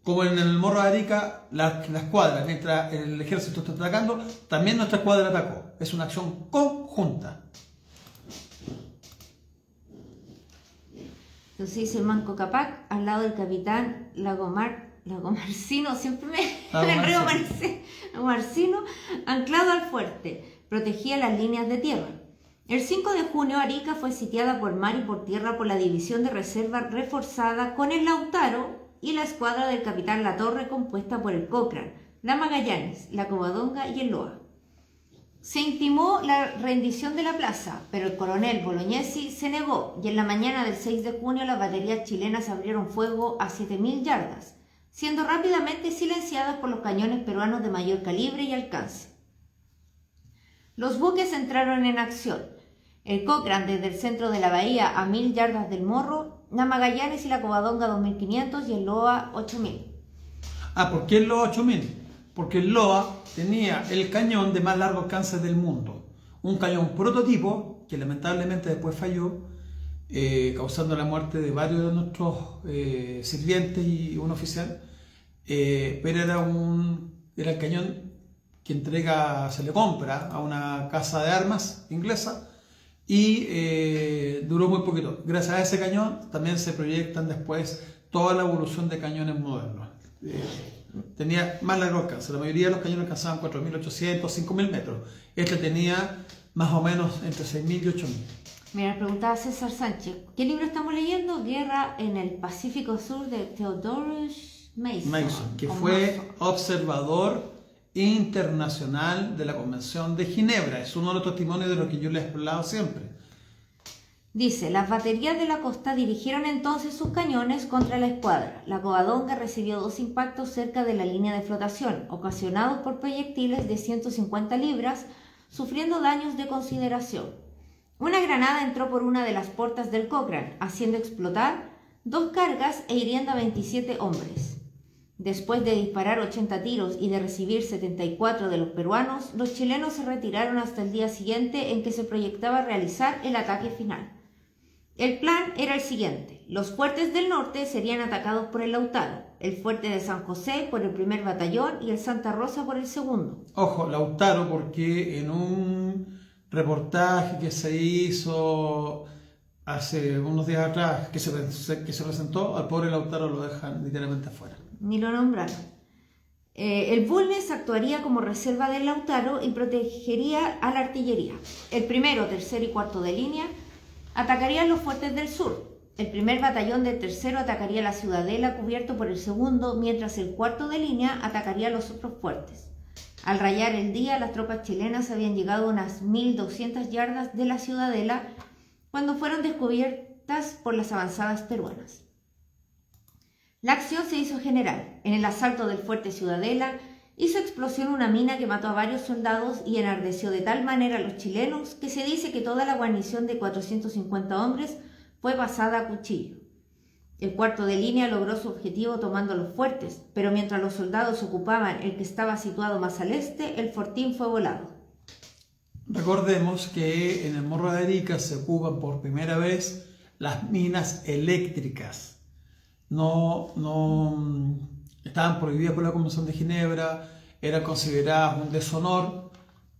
[SPEAKER 2] como en el Morro de Arica, la escuadra, mientras el Ejército está atacando, también nuestra escuadra atacó. Es una acción conjunta.
[SPEAKER 1] Entonces dice Manco Cápac, al lado del capitán Lagomarsino, siempre me enredo Lagomarsino, anclado al fuerte, protegía las líneas de tierra. El 5 de junio Arica fue sitiada por mar y por tierra por la división de reserva reforzada con el Lautaro y la escuadra del capitán Latorre, compuesta por el Cochrane, la Magallanes, la Covadonga y el Loa. Se intimó la rendición de la plaza, pero el coronel Bolognesi se negó y en la mañana del 6 de junio las baterías chilenas abrieron fuego a 7.000 yardas, siendo rápidamente silenciadas por los cañones peruanos de mayor calibre y alcance. Los buques entraron en acción. El Cochrane desde el centro de la bahía a 1.000 yardas del Morro, la Magallanes y la Covadonga 2.500 y el Loa 8.000.
[SPEAKER 2] ¿Por qué el Loa 8.000? Porque el Loa tenía el cañón de más largo alcance del mundo. Un cañón prototipo que lamentablemente después falló, causando la muerte de varios de nuestros sirvientes y un oficial. Pero era el cañón que se le compra a una casa de armas inglesa y duró muy poquito. Gracias a ese cañón también se proyectan después toda la evolución de cañones modernos. Tenía más largo alcance. La mayoría de los cañones alcanzaban 4.800, 5.000 metros. Este tenía más o menos entre 6.000 y 8.000.
[SPEAKER 1] Mira, preguntaba César Sánchez, ¿qué libro estamos leyendo? Guerra en el Pacífico Sur de Theodorus Mason,
[SPEAKER 2] que fue observador internacional de la Convención de Ginebra. Es uno de los testimonios de lo que yo les he hablado siempre.
[SPEAKER 1] Dice, las baterías de la costa dirigieron entonces sus cañones contra la escuadra. La Covadonga recibió 2 impactos cerca de la línea de flotación, ocasionados por proyectiles de 150 libras, sufriendo daños de consideración. Una granada entró por una de las portas del Cochrane, haciendo explotar 2 cargas e hiriendo a 27 hombres. Después de disparar 80 tiros y de recibir 74 de los peruanos, los chilenos se retiraron hasta el día siguiente en que se proyectaba realizar el ataque final. El plan era el siguiente: los fuertes del norte serían atacados por el Lautaro, el fuerte de San José por el primer batallón y el Santa Rosa por el segundo.
[SPEAKER 2] Ojo, Lautaro, porque en un reportaje que se hizo hace unos días atrás, que se presentó, al pobre Lautaro lo dejan literalmente afuera.
[SPEAKER 1] Ni lo nombraron. El Bulnes actuaría como reserva del Lautaro y protegería a la artillería. El primero, tercero y cuarto de línea atacarían los fuertes del sur. El primer batallón del tercero atacaría la ciudadela cubierto por el segundo, mientras el cuarto de línea atacaría los otros fuertes. Al rayar el día, las tropas chilenas habían llegado a unas 1.200 yardas de la ciudadela cuando fueron descubiertas por las avanzadas peruanas. La acción se hizo general. En el asalto del fuerte Ciudadela hizo explosión una mina que mató a varios soldados y enardeció de tal manera a los chilenos que se dice que toda la guarnición de 450 hombres fue pasada a cuchillo. El cuarto de línea logró su objetivo tomando los fuertes, pero mientras los soldados ocupaban el que estaba situado más al este, el fortín fue volado.
[SPEAKER 2] Recordemos que en el Morro de Arica se ocupan por primera vez las minas eléctricas. No estaban prohibidas por la Convención de Ginebra, eran consideradas un deshonor,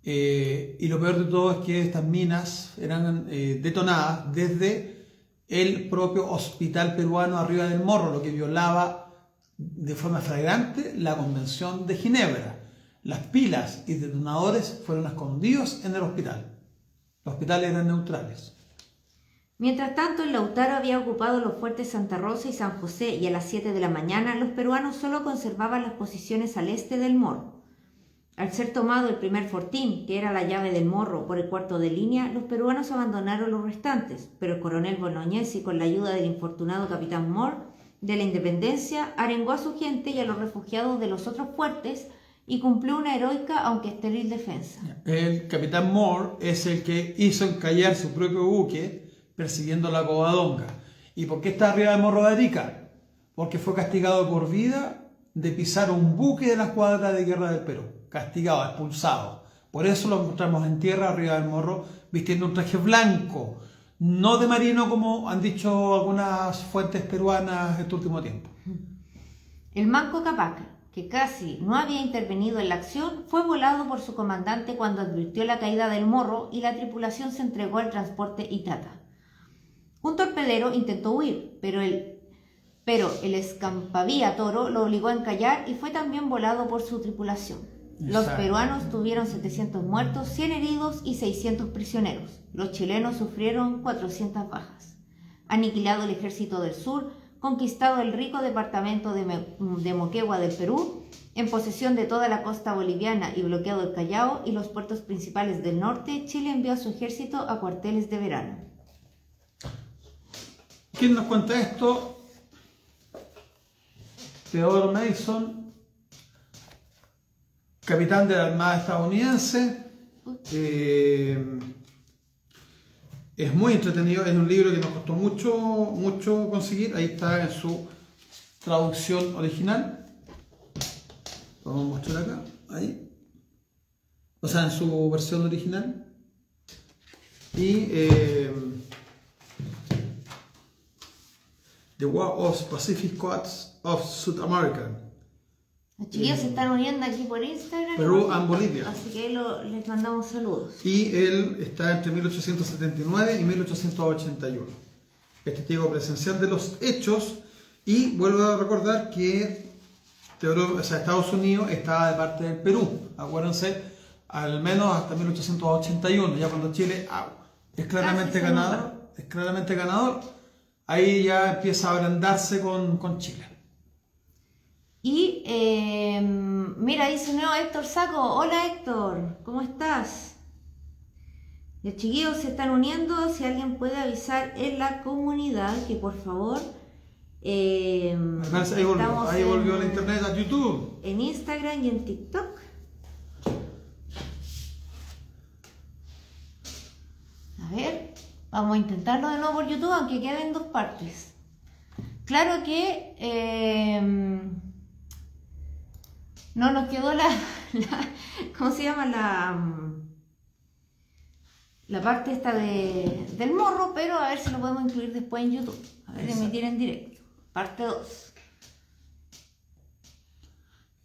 [SPEAKER 2] y lo peor de todo es que estas minas eran detonadas desde el propio hospital peruano arriba del Morro, lo que violaba de forma flagrante la Convención de Ginebra. Las pilas y detonadores fueron escondidos en el hospital. Los hospitales eran neutrales.
[SPEAKER 1] Mientras tanto, el Lautaro había ocupado los fuertes Santa Rosa y San José y a las 7 de la mañana los peruanos solo conservaban las posiciones al este del Morro. Al ser tomado el primer fortín, que era la llave del Morro, por el cuarto de línea, los peruanos abandonaron los restantes, pero el coronel Bolognesi, con la ayuda del infortunado capitán Moore de la Independencia, arengó a su gente y a los refugiados de los otros fuertes y cumplió una heroica aunque estéril defensa.
[SPEAKER 2] El capitán Moore es el que hizo encallar su propio buque persiguiendo la Covadonga. ¿Y por qué está arriba del Morro de Arica? Porque fue castigado por vida de pisar un buque de la escuadra de guerra del Perú. Castigado, expulsado, Por eso lo encontramos en tierra, arriba del morro, vistiendo un traje blanco, no de marino como han dicho algunas fuentes peruanas este último tiempo.
[SPEAKER 1] El Manco Cápac, que casi no había intervenido en la acción, fue volado por su comandante cuando advirtió la caída del morro y la tripulación se entregó al transporte Itata. Un torpedero intentó huir, pero el escampavía Toro lo obligó a encallar y fue también volado por su tripulación. Los peruanos tuvieron 700 muertos, 100 heridos y 600 prisioneros. Los chilenos sufrieron 400 bajas. Aniquilado el ejército del sur, conquistado el rico departamento de Moquegua del Perú, en posesión de toda la costa boliviana y bloqueado el Callao y los puertos principales del norte, Chile envió a su ejército a cuarteles de verano.
[SPEAKER 2] ¿Quién nos cuenta esto? Theodore Mason, capitán de la Armada estadounidense. Es muy entretenido, es un libro que nos costó mucho conseguir. Ahí está en su traducción original. Lo vamos a mostrar acá, ahí. O sea, en su versión original. Y The War of Pacific Coast of South America.
[SPEAKER 1] Los chiquillos se están uniendo aquí por Instagram.
[SPEAKER 2] Perú y Bolivia.
[SPEAKER 1] Así que les mandamos saludos.
[SPEAKER 2] Y él está entre 1879 y 1881. Es testigo presencial de los hechos. Y vuelvo a recordar que Estados Unidos estaba de parte del Perú. Acuérdense, al menos hasta 1881, ya cuando Chile es claramente ganador. Ahí ya empieza a abrandarse con Chile.
[SPEAKER 1] Y mira, dice nuevo Héctor Saco. Hola Héctor, ¿cómo estás? Los chiquillos se están uniendo. Si alguien puede avisar en la comunidad, que por favor.
[SPEAKER 2] Ahí volvió la internet a YouTube.
[SPEAKER 1] En Instagram y en TikTok. A ver, vamos a intentarlo de nuevo por YouTube, aunque queden dos partes. Claro que no nos quedó ¿cómo se llama? La parte esta del morro, pero a ver si lo podemos incluir después en YouTube. A ver, emitir en directo. Parte 2.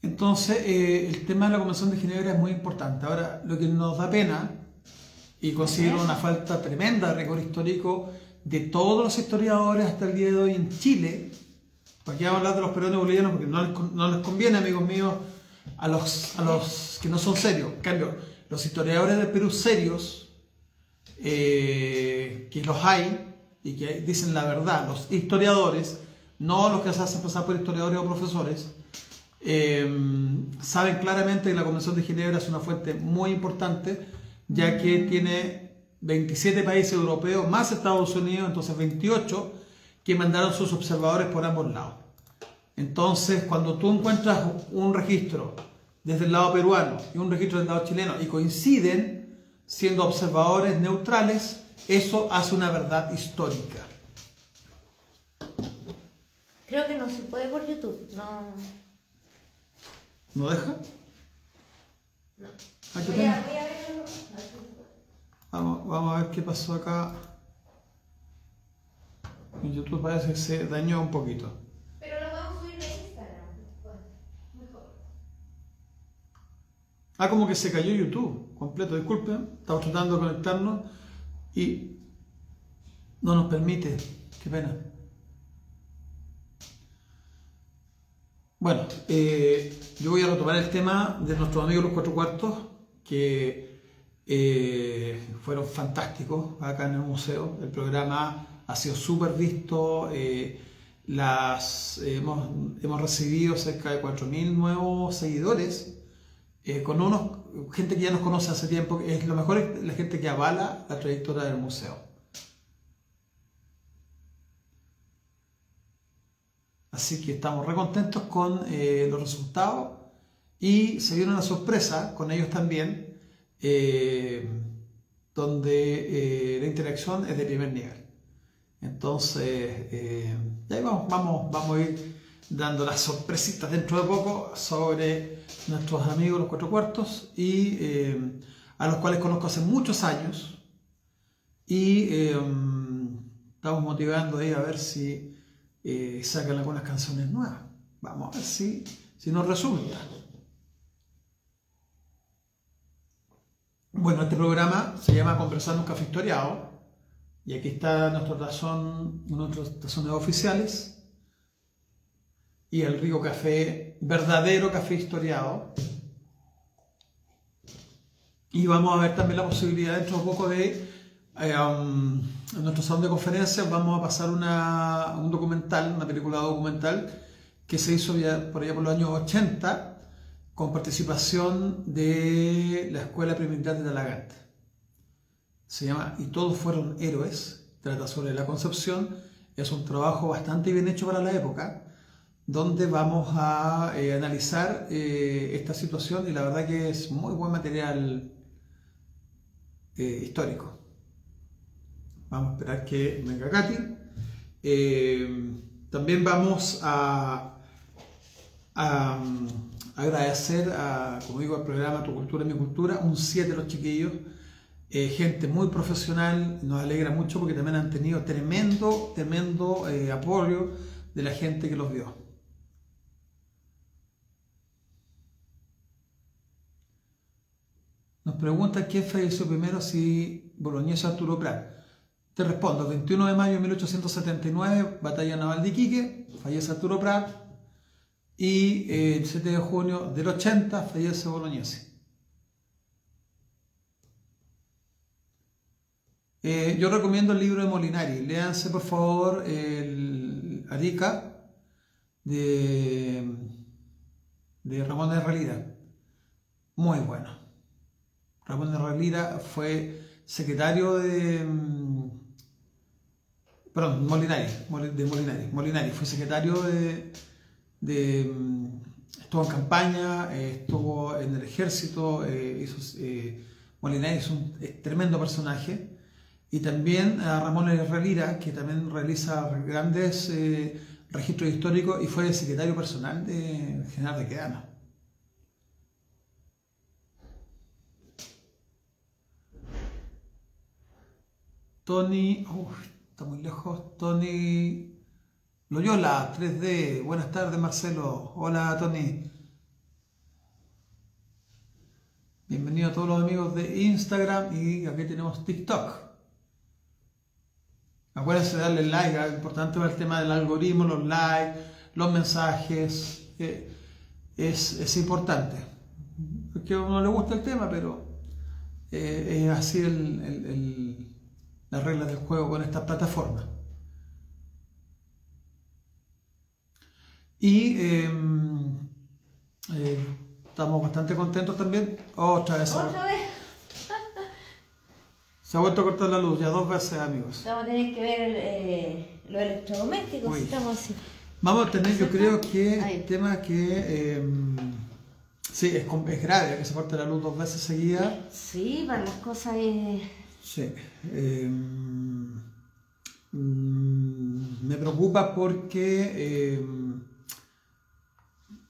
[SPEAKER 2] Entonces, el tema de la Convención de Ginebra es muy importante. Ahora, lo que nos da pena, y considero una falta tremenda de rigor histórico de todos los historiadores hasta el día de hoy en Chile, porque vamos a hablar de los peruanos y bolivianos porque no les conviene, amigos míos, a los que no son serios. En cambio, los historiadores del Perú serios, que los hay y que dicen la verdad, los historiadores, no los que se hacen pasar por historiadores o profesores, saben claramente que la Convención de Ginebra es una fuente muy importante, ya que tiene 27 países europeos más Estados Unidos, entonces 28, que mandaron sus observadores por ambos lados. Entonces, cuando tú encuentras un registro desde el lado peruano y un registro del lado chileno y coinciden siendo observadores neutrales, eso hace una verdad histórica.
[SPEAKER 1] Creo que no se puede por YouTube, no.
[SPEAKER 2] ¿No deja?
[SPEAKER 1] No.
[SPEAKER 2] Voy a verlo. Vamos a ver qué pasó acá. En YouTube parece que se dañó un poquito.
[SPEAKER 1] Pero lo vamos a subir de Instagram. Bueno, mejor.
[SPEAKER 2] Como que se cayó YouTube completo, disculpen. Estamos tratando de conectarnos y no nos permite. Qué pena. Bueno, yo voy a retomar el tema de nuestros amigos los Cuatro Cuartos, que fueron fantásticos acá en el museo. El programa ha sido súper visto. Hemos recibido cerca de 4.000 nuevos seguidores, con gente que ya nos conoce hace tiempo. Lo mejor es la gente que avala la trayectoria del museo. Así que estamos re contentos con los resultados y se viene una sorpresa con ellos también, donde la interacción es de primer nivel. Entonces, ahí vamos a ir dando las sorpresitas dentro de poco sobre nuestros amigos los Cuatro Cuartos y a los cuales conozco hace muchos años y estamos motivando ahí a ver si sacan algunas canciones nuevas. Vamos a ver si nos resulta. Bueno, este programa se llama Conversando un Café Historiado y aquí está nuestros tazones oficiales y el rico café, verdadero café historiado. Y vamos a ver también la posibilidad dentro de poco de, en nuestro salón de conferencias vamos a pasar un documental, una película documental que se hizo por allá por los años 80 con participación de la Escuela Premilitar de Talagante. Se llama Y todos fueron héroes, trata sobre la Concepción, es un trabajo bastante bien hecho para la época, donde vamos a analizar esta situación y la verdad que es muy buen material histórico. Vamos a esperar que venga Katy. También vamos a agradecer como digo, al programa Tu Cultura, Mi Cultura, un 7 de los chiquillos, gente muy profesional, nos alegra mucho porque también han tenido tremendo apoyo de la gente que los vio. Nos preguntan quién falleció primero, si Boloñés o Arturo Prat. Te respondo, 21 de mayo de 1879, Batalla Naval de Iquique, fallece Arturo Prat, y el 7 de junio del 80 fallece Bolognesi. Yo recomiendo el libro de Molinari, léanse por favor el Arica de Ramón de Lira, muy bueno. Ramón de Lira fue secretario Molinari fue secretario estuvo en campaña, estuvo en el ejército, Molinari es un tremendo personaje, y también a Ramón Lira, que también realiza grandes registros históricos y fue secretario personal del general de Quedano. Tony, está muy lejos, Tony Loyola, 3D, buenas tardes Marcelo, hola Tony. Bienvenido a todos los amigos de Instagram y aquí tenemos TikTok. Acuérdense de darle like, es importante ver el tema del algoritmo, los likes, los mensajes, es importante. Porque a uno no le gusta el tema, pero es así las reglas del juego con estas plataformas. Y estamos bastante contentos también. Otra vez. Se ha vuelto a cortar la luz ya 2 veces, amigos.
[SPEAKER 1] Vamos a tener que ver los electrodomésticos. Estamos así.
[SPEAKER 2] Vamos a tener, yo creo que el tema que sí, es grave que se corte la luz 2 veces seguidas.
[SPEAKER 1] Sí, para las cosas
[SPEAKER 2] Sí. Me preocupa porque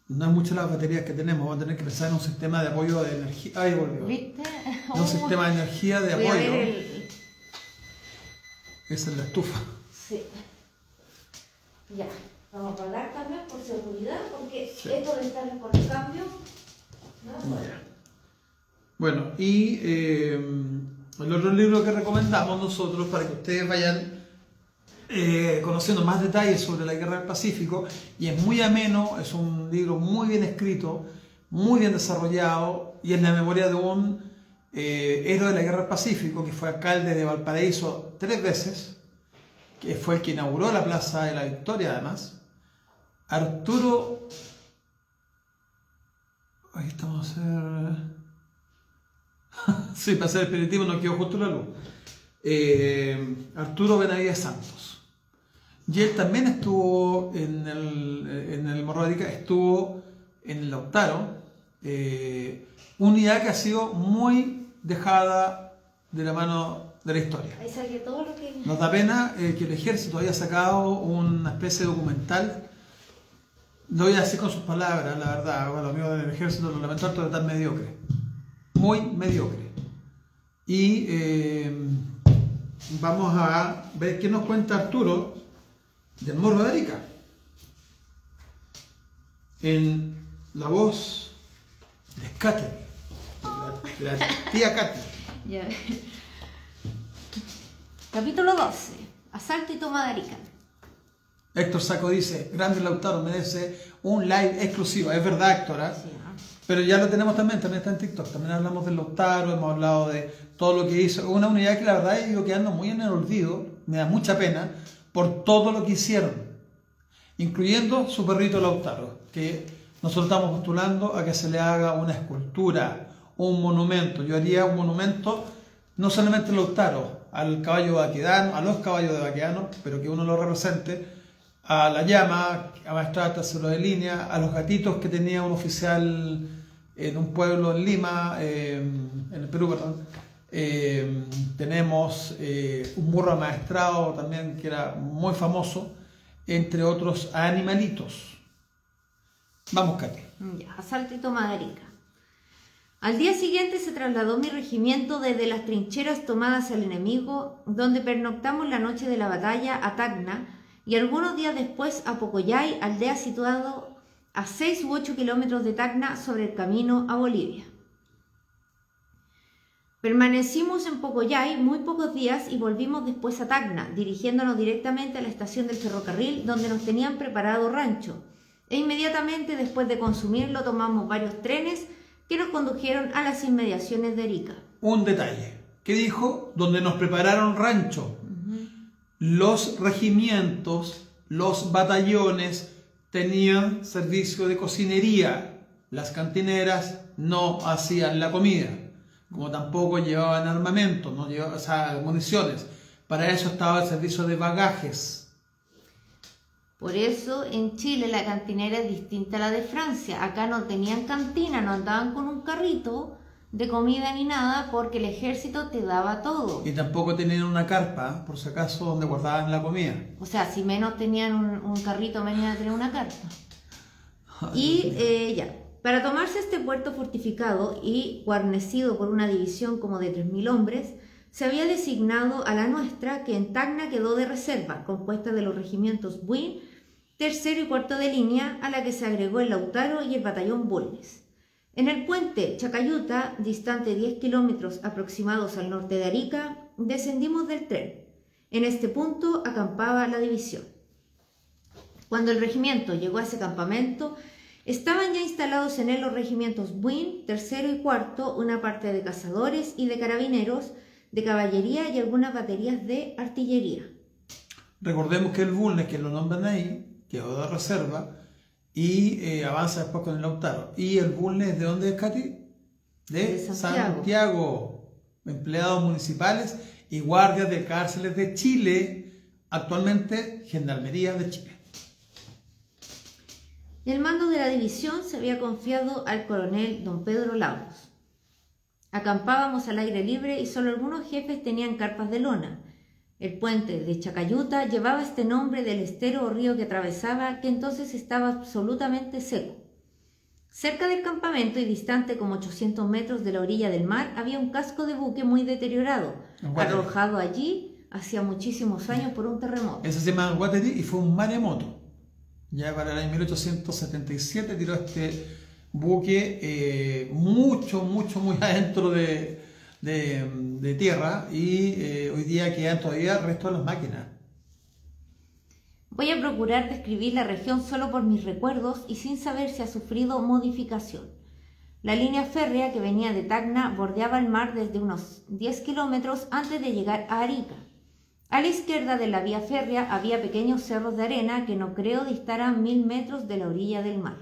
[SPEAKER 2] no es mucho las baterías que tenemos. Vamos a tener que pensar en un sistema de apoyo de energía. Ahí volvió.
[SPEAKER 1] ¿Viste?
[SPEAKER 2] Un sistema de energía de apoyo. Esa es la estufa.
[SPEAKER 1] Sí. Ya. Vamos a apagar también por seguridad, porque sí. Esto de estar por el cambio. ¿No?
[SPEAKER 2] Vaya. Bueno, y el otro libro que recomendamos nosotros para que ustedes vayan conociendo más detalles sobre la Guerra del Pacífico, y es muy ameno, es un libro muy bien escrito, muy bien desarrollado, y es la memoria de un héroe de la Guerra del Pacífico que fue alcalde de Valparaíso 3 veces, que fue el que inauguró la Plaza de la Victoria además, Arturo... Ahí estamos a hacer... sí, para hacer el espiritismo nos quedó justo la luz. Arturo Benavides Santos. Y él también estuvo en el Morro de Arica, estuvo en el Lautaro, unidad que ha sido muy dejada de la mano de la historia.
[SPEAKER 1] Ahí salió todo lo que...
[SPEAKER 2] Nos da pena que el ejército haya sacado una especie de documental. Lo voy a decir con sus palabras, la verdad, bueno, los amigos del ejército lo lamento, pero tan mediocre. Muy mediocre. Y vamos a ver qué nos cuenta Arturo del Morro de Arica. En la voz de Katherine, la tía Katherine.
[SPEAKER 1] Ya. Capítulo 12. Asalto y toma de Arica.
[SPEAKER 2] Héctor Saco dice, grande Lautaro, merece un live exclusivo. Es verdad, Héctor, ¿eh?
[SPEAKER 1] Sí, ¿no?
[SPEAKER 2] Pero ya lo tenemos también está en TikTok. También hablamos del Lautaro, hemos hablado de todo lo que hizo. Una unidad que la verdad ha ido quedando muy en el olvido, me da mucha pena, por todo lo que hicieron, incluyendo su perrito Lautaro, que nosotros estamos postulando a que se le haga una escultura, un monumento. Yo haría un monumento, no solamente a Lautaro, al caballo baquedano, a los caballos de Baquedano, pero que uno lo represente, a la llama, a Maestrada Tercero de Línea, a los gatitos que tenía un oficial en un pueblo en Lima, en el Perú, perdón. Tenemos un burro amaestrado también que era muy famoso, entre otros animalitos. Vamos, Katy.
[SPEAKER 1] Ya, asalto y toma de Arica. Al día siguiente se trasladó mi regimiento desde las trincheras tomadas al enemigo, donde pernoctamos la noche de la batalla, a Tacna, y algunos días después a Pocoyay, aldea situado a 6 u 8 kilómetros de Tacna sobre el camino a Bolivia. Permanecimos en Pocoyay muy pocos días y volvimos después a Tacna, dirigiéndonos directamente a la estación del ferrocarril donde nos tenían preparado rancho, e inmediatamente después de consumirlo tomamos varios trenes que nos condujeron a las inmediaciones de Arica.
[SPEAKER 2] Un detalle, ¿qué dijo? Donde nos prepararon rancho. Los regimientos, los batallones tenían servicio de cocinería. Las cantineras no hacían la comida, como tampoco llevaban armamento, no llevaban, o sea, municiones. Para eso estaba el servicio de bagajes.
[SPEAKER 1] Por eso en Chile la cantinera es distinta a la de Francia. Acá no tenían cantina, no andaban con un carrito de comida ni nada, porque el ejército te daba todo.
[SPEAKER 2] Y tampoco tenían una carpa, por si acaso, donde guardaban la comida.
[SPEAKER 1] O sea, si menos tenían un carrito, venían a tener una carpa. Y ya, para tomarse este puerto fortificado y guarnecido por una división como de 3.000 hombres, se había designado a la nuestra, que en Tacna quedó de reserva, compuesta de los regimientos Buin, tercero y cuarto de línea, a la que se agregó el Lautaro y el batallón Bulnes. En el puente Chacayuta, distante 10 kilómetros aproximados al norte de Arica, descendimos del tren. En este punto acampaba la división. Cuando el regimiento llegó a ese campamento, estaban ya instalados en él los regimientos Buin, tercero y cuarto, una parte de cazadores y de carabineros, de caballería y algunas baterías de artillería.
[SPEAKER 2] Recordemos que el Bulnes, que lo nombran ahí, quedó de reserva, y avanza después con el Lautaro. ¿Y el Bulnes de dónde es, Katy? De Santiago. Empleados municipales y guardias de cárceles de Chile, actualmente Gendarmería de Chile.
[SPEAKER 1] El mando de la división se había confiado al coronel don Pedro Lagos. Acampábamos al aire libre y solo algunos jefes tenían carpas de lona. El puente de Chacayuta llevaba este nombre del estero o río que atravesaba, que entonces estaba absolutamente seco. Cerca del campamento y distante como 800 metros de la orilla del mar había un casco de buque muy deteriorado, arrojado allí hacía muchísimos años por un terremoto.
[SPEAKER 2] Ese se llama Guateri y fue un maremoto. Ya para el año 1877 tiró este buque muy adentro de tierra, y hoy día quedan todavía el resto de las máquinas.
[SPEAKER 1] Voy a procurar describir la región solo por mis recuerdos y sin saber si ha sufrido modificación. La línea férrea que venía de Tacna bordeaba el mar desde unos 10 kilómetros antes de llegar a Arica. A la izquierda de la vía férrea había pequeños cerros de arena que no creo distaran 1000 metros de la orilla del mar.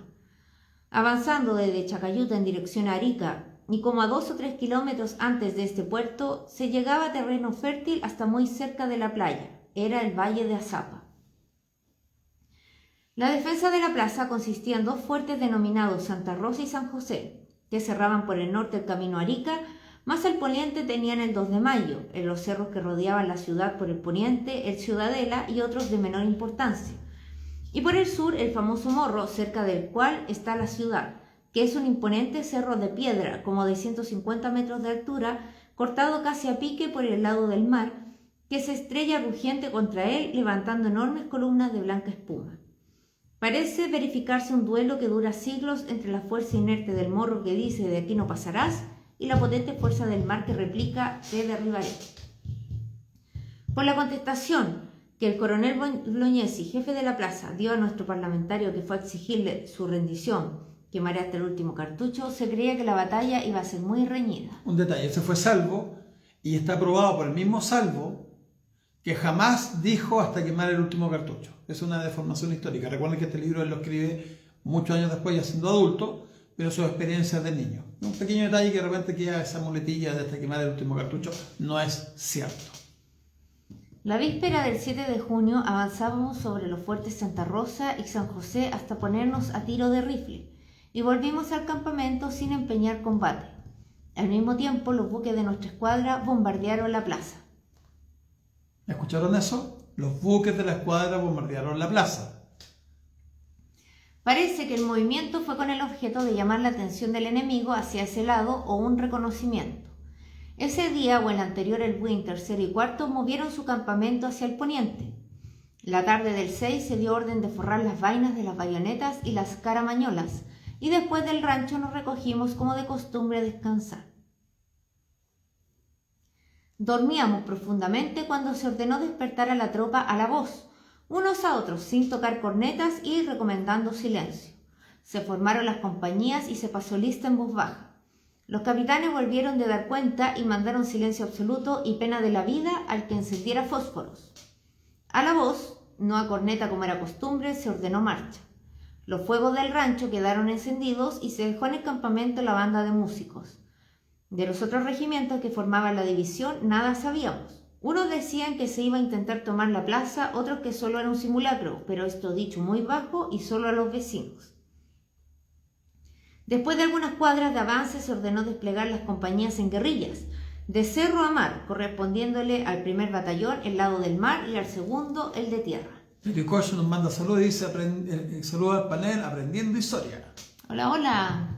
[SPEAKER 1] Avanzando desde Chacayuta en dirección a Arica, y como a 2 o 3 kilómetros antes de este puerto, se llegaba a terreno fértil hasta muy cerca de la playa. Era el Valle de Azapa. La defensa de la plaza consistía en 2 fuertes denominados Santa Rosa y San José, que cerraban por el norte el camino a Arica, más al poniente tenían el 2 de Mayo, en los cerros que rodeaban la ciudad por el poniente, el Ciudadela y otros de menor importancia. Y por el sur el famoso Morro, cerca del cual está la ciudad, que es un imponente cerro de piedra, como de 150 metros de altura, cortado casi a pique por el lado del mar, que se estrella rugiente contra él, levantando enormes columnas de blanca espuma. Parece verificarse un duelo que dura siglos entre la fuerza inerte del morro que dice «de aquí no pasarás» y la potente fuerza del mar que replica «te derribaré». Por la contestación que el coronel Bolognesi, jefe de la plaza, dio a nuestro parlamentario que fue a exigirle su rendición, quemaré hasta el último cartucho, se creía que la batalla iba a ser muy reñida.
[SPEAKER 2] Un detalle, ese fue Salvo y está aprobado por el mismo Salvo que jamás dijo hasta quemar el último cartucho. Es una deformación histórica. Recuerden que este libro él lo escribe muchos años después, ya siendo adulto, pero sus experiencias de niño. Un pequeño detalle que de repente queda esa muletilla de hasta quemar el último cartucho no es cierto.
[SPEAKER 1] La víspera del 7 de junio avanzábamos sobre los fuertes Santa Rosa y San José hasta ponernos a tiro de rifle y volvimos al campamento sin empeñar combate. Al mismo tiempo, los buques de nuestra escuadra bombardearon la plaza.
[SPEAKER 2] ¿Escucharon eso? Los buques de la escuadra bombardearon la plaza.
[SPEAKER 1] Parece que el movimiento fue con el objeto de llamar la atención del enemigo hacia ese lado o un reconocimiento. Ese día o el anterior el buque tercero y cuarto movieron su campamento hacia el poniente. La tarde del 6 se dio orden de forrar las vainas de las bayonetas y las caramañolas, y después del rancho nos recogimos como de costumbre a descansar. Dormíamos profundamente cuando se ordenó despertar a la tropa a la voz, unos a otros, sin tocar cornetas y recomendando silencio. Se formaron las compañías y se pasó lista en voz baja. Los capitanes volvieron de dar cuenta y mandaron silencio absoluto y pena de la vida al que encendiera fósforos. A la voz, no a corneta como era costumbre, se ordenó marcha. Los fuegos del rancho quedaron encendidos y se dejó en el campamento la banda de músicos. De los otros regimientos que formaban la división nada sabíamos. Unos decían que se iba a intentar tomar la plaza, otros que solo era un simulacro, pero esto dicho muy bajo y solo a los vecinos. Después de algunas cuadras de avance se ordenó desplegar las compañías en guerrillas, de cerro a mar, correspondiéndole al primer batallón el lado del mar y al segundo el de tierra.
[SPEAKER 2] Pericocho nos manda saludos y dice saludos al panel aprendiendo historia.
[SPEAKER 1] Hola, hola.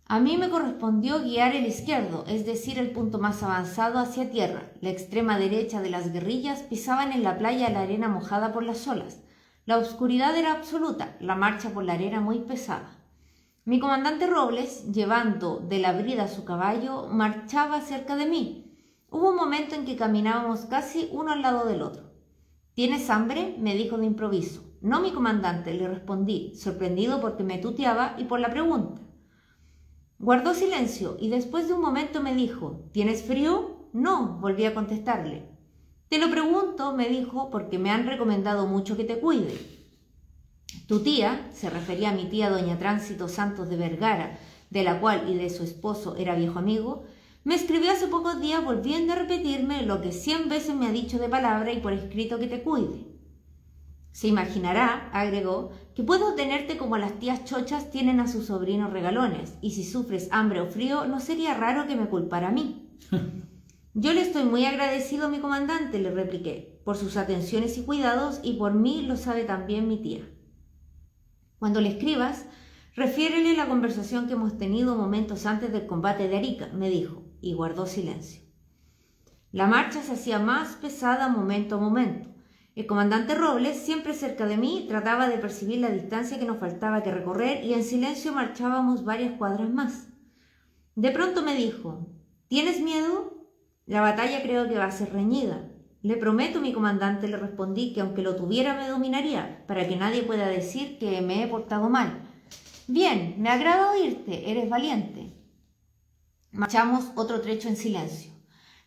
[SPEAKER 1] A mí me correspondió guiar el izquierdo, es decir, el punto más avanzado hacia tierra. La extrema derecha de las guerrillas pisaban en la playa la arena mojada por las olas. La oscuridad era absoluta, la marcha por la arena muy pesada. Mi comandante Robles, llevando de la brida su caballo, marchaba cerca de mí. Hubo un momento en que caminábamos casi uno al lado del otro. ¿Tienes hambre?, me dijo de improviso. No, mi comandante, le respondí, sorprendido porque me tuteaba y por la pregunta. Guardó silencio y después de un momento me dijo, ¿tienes frío? No, volví a contestarle. Te lo pregunto, me dijo, porque me han recomendado mucho que te cuide. Tu tía, se refería a mi tía doña Tránsito Santos de Vergara, de la cual y de su esposo era viejo amigo, me escribió hace pocos días volviendo a repetirme lo que 100 veces me ha dicho de palabra y por escrito que te cuide. Se imaginará, agregó, que puedo tenerte como las tías chochas tienen a sus sobrinos regalones, y si sufres hambre o frío, no sería raro que me culpara a mí. Yo le estoy muy agradecido a mi comandante, le repliqué, por sus atenciones y cuidados, y por mí lo sabe también mi tía. Cuando le escribas, refiérele la conversación que hemos tenido momentos antes del combate de Arica, me dijo, y guardó silencio. La marcha se hacía más pesada momento a momento. El comandante Robles, siempre cerca de mí, trataba de percibir la distancia que nos faltaba que recorrer y en silencio marchábamos varias cuadras más. De pronto me dijo, ¿tienes miedo? La batalla creo que va a ser reñida. Le prometo, mi comandante, le respondí, que aunque lo tuviera me dominaría, para que nadie pueda decir que me he portado mal. Bien, me agrada oírte, eres valiente. Marchamos otro trecho en silencio.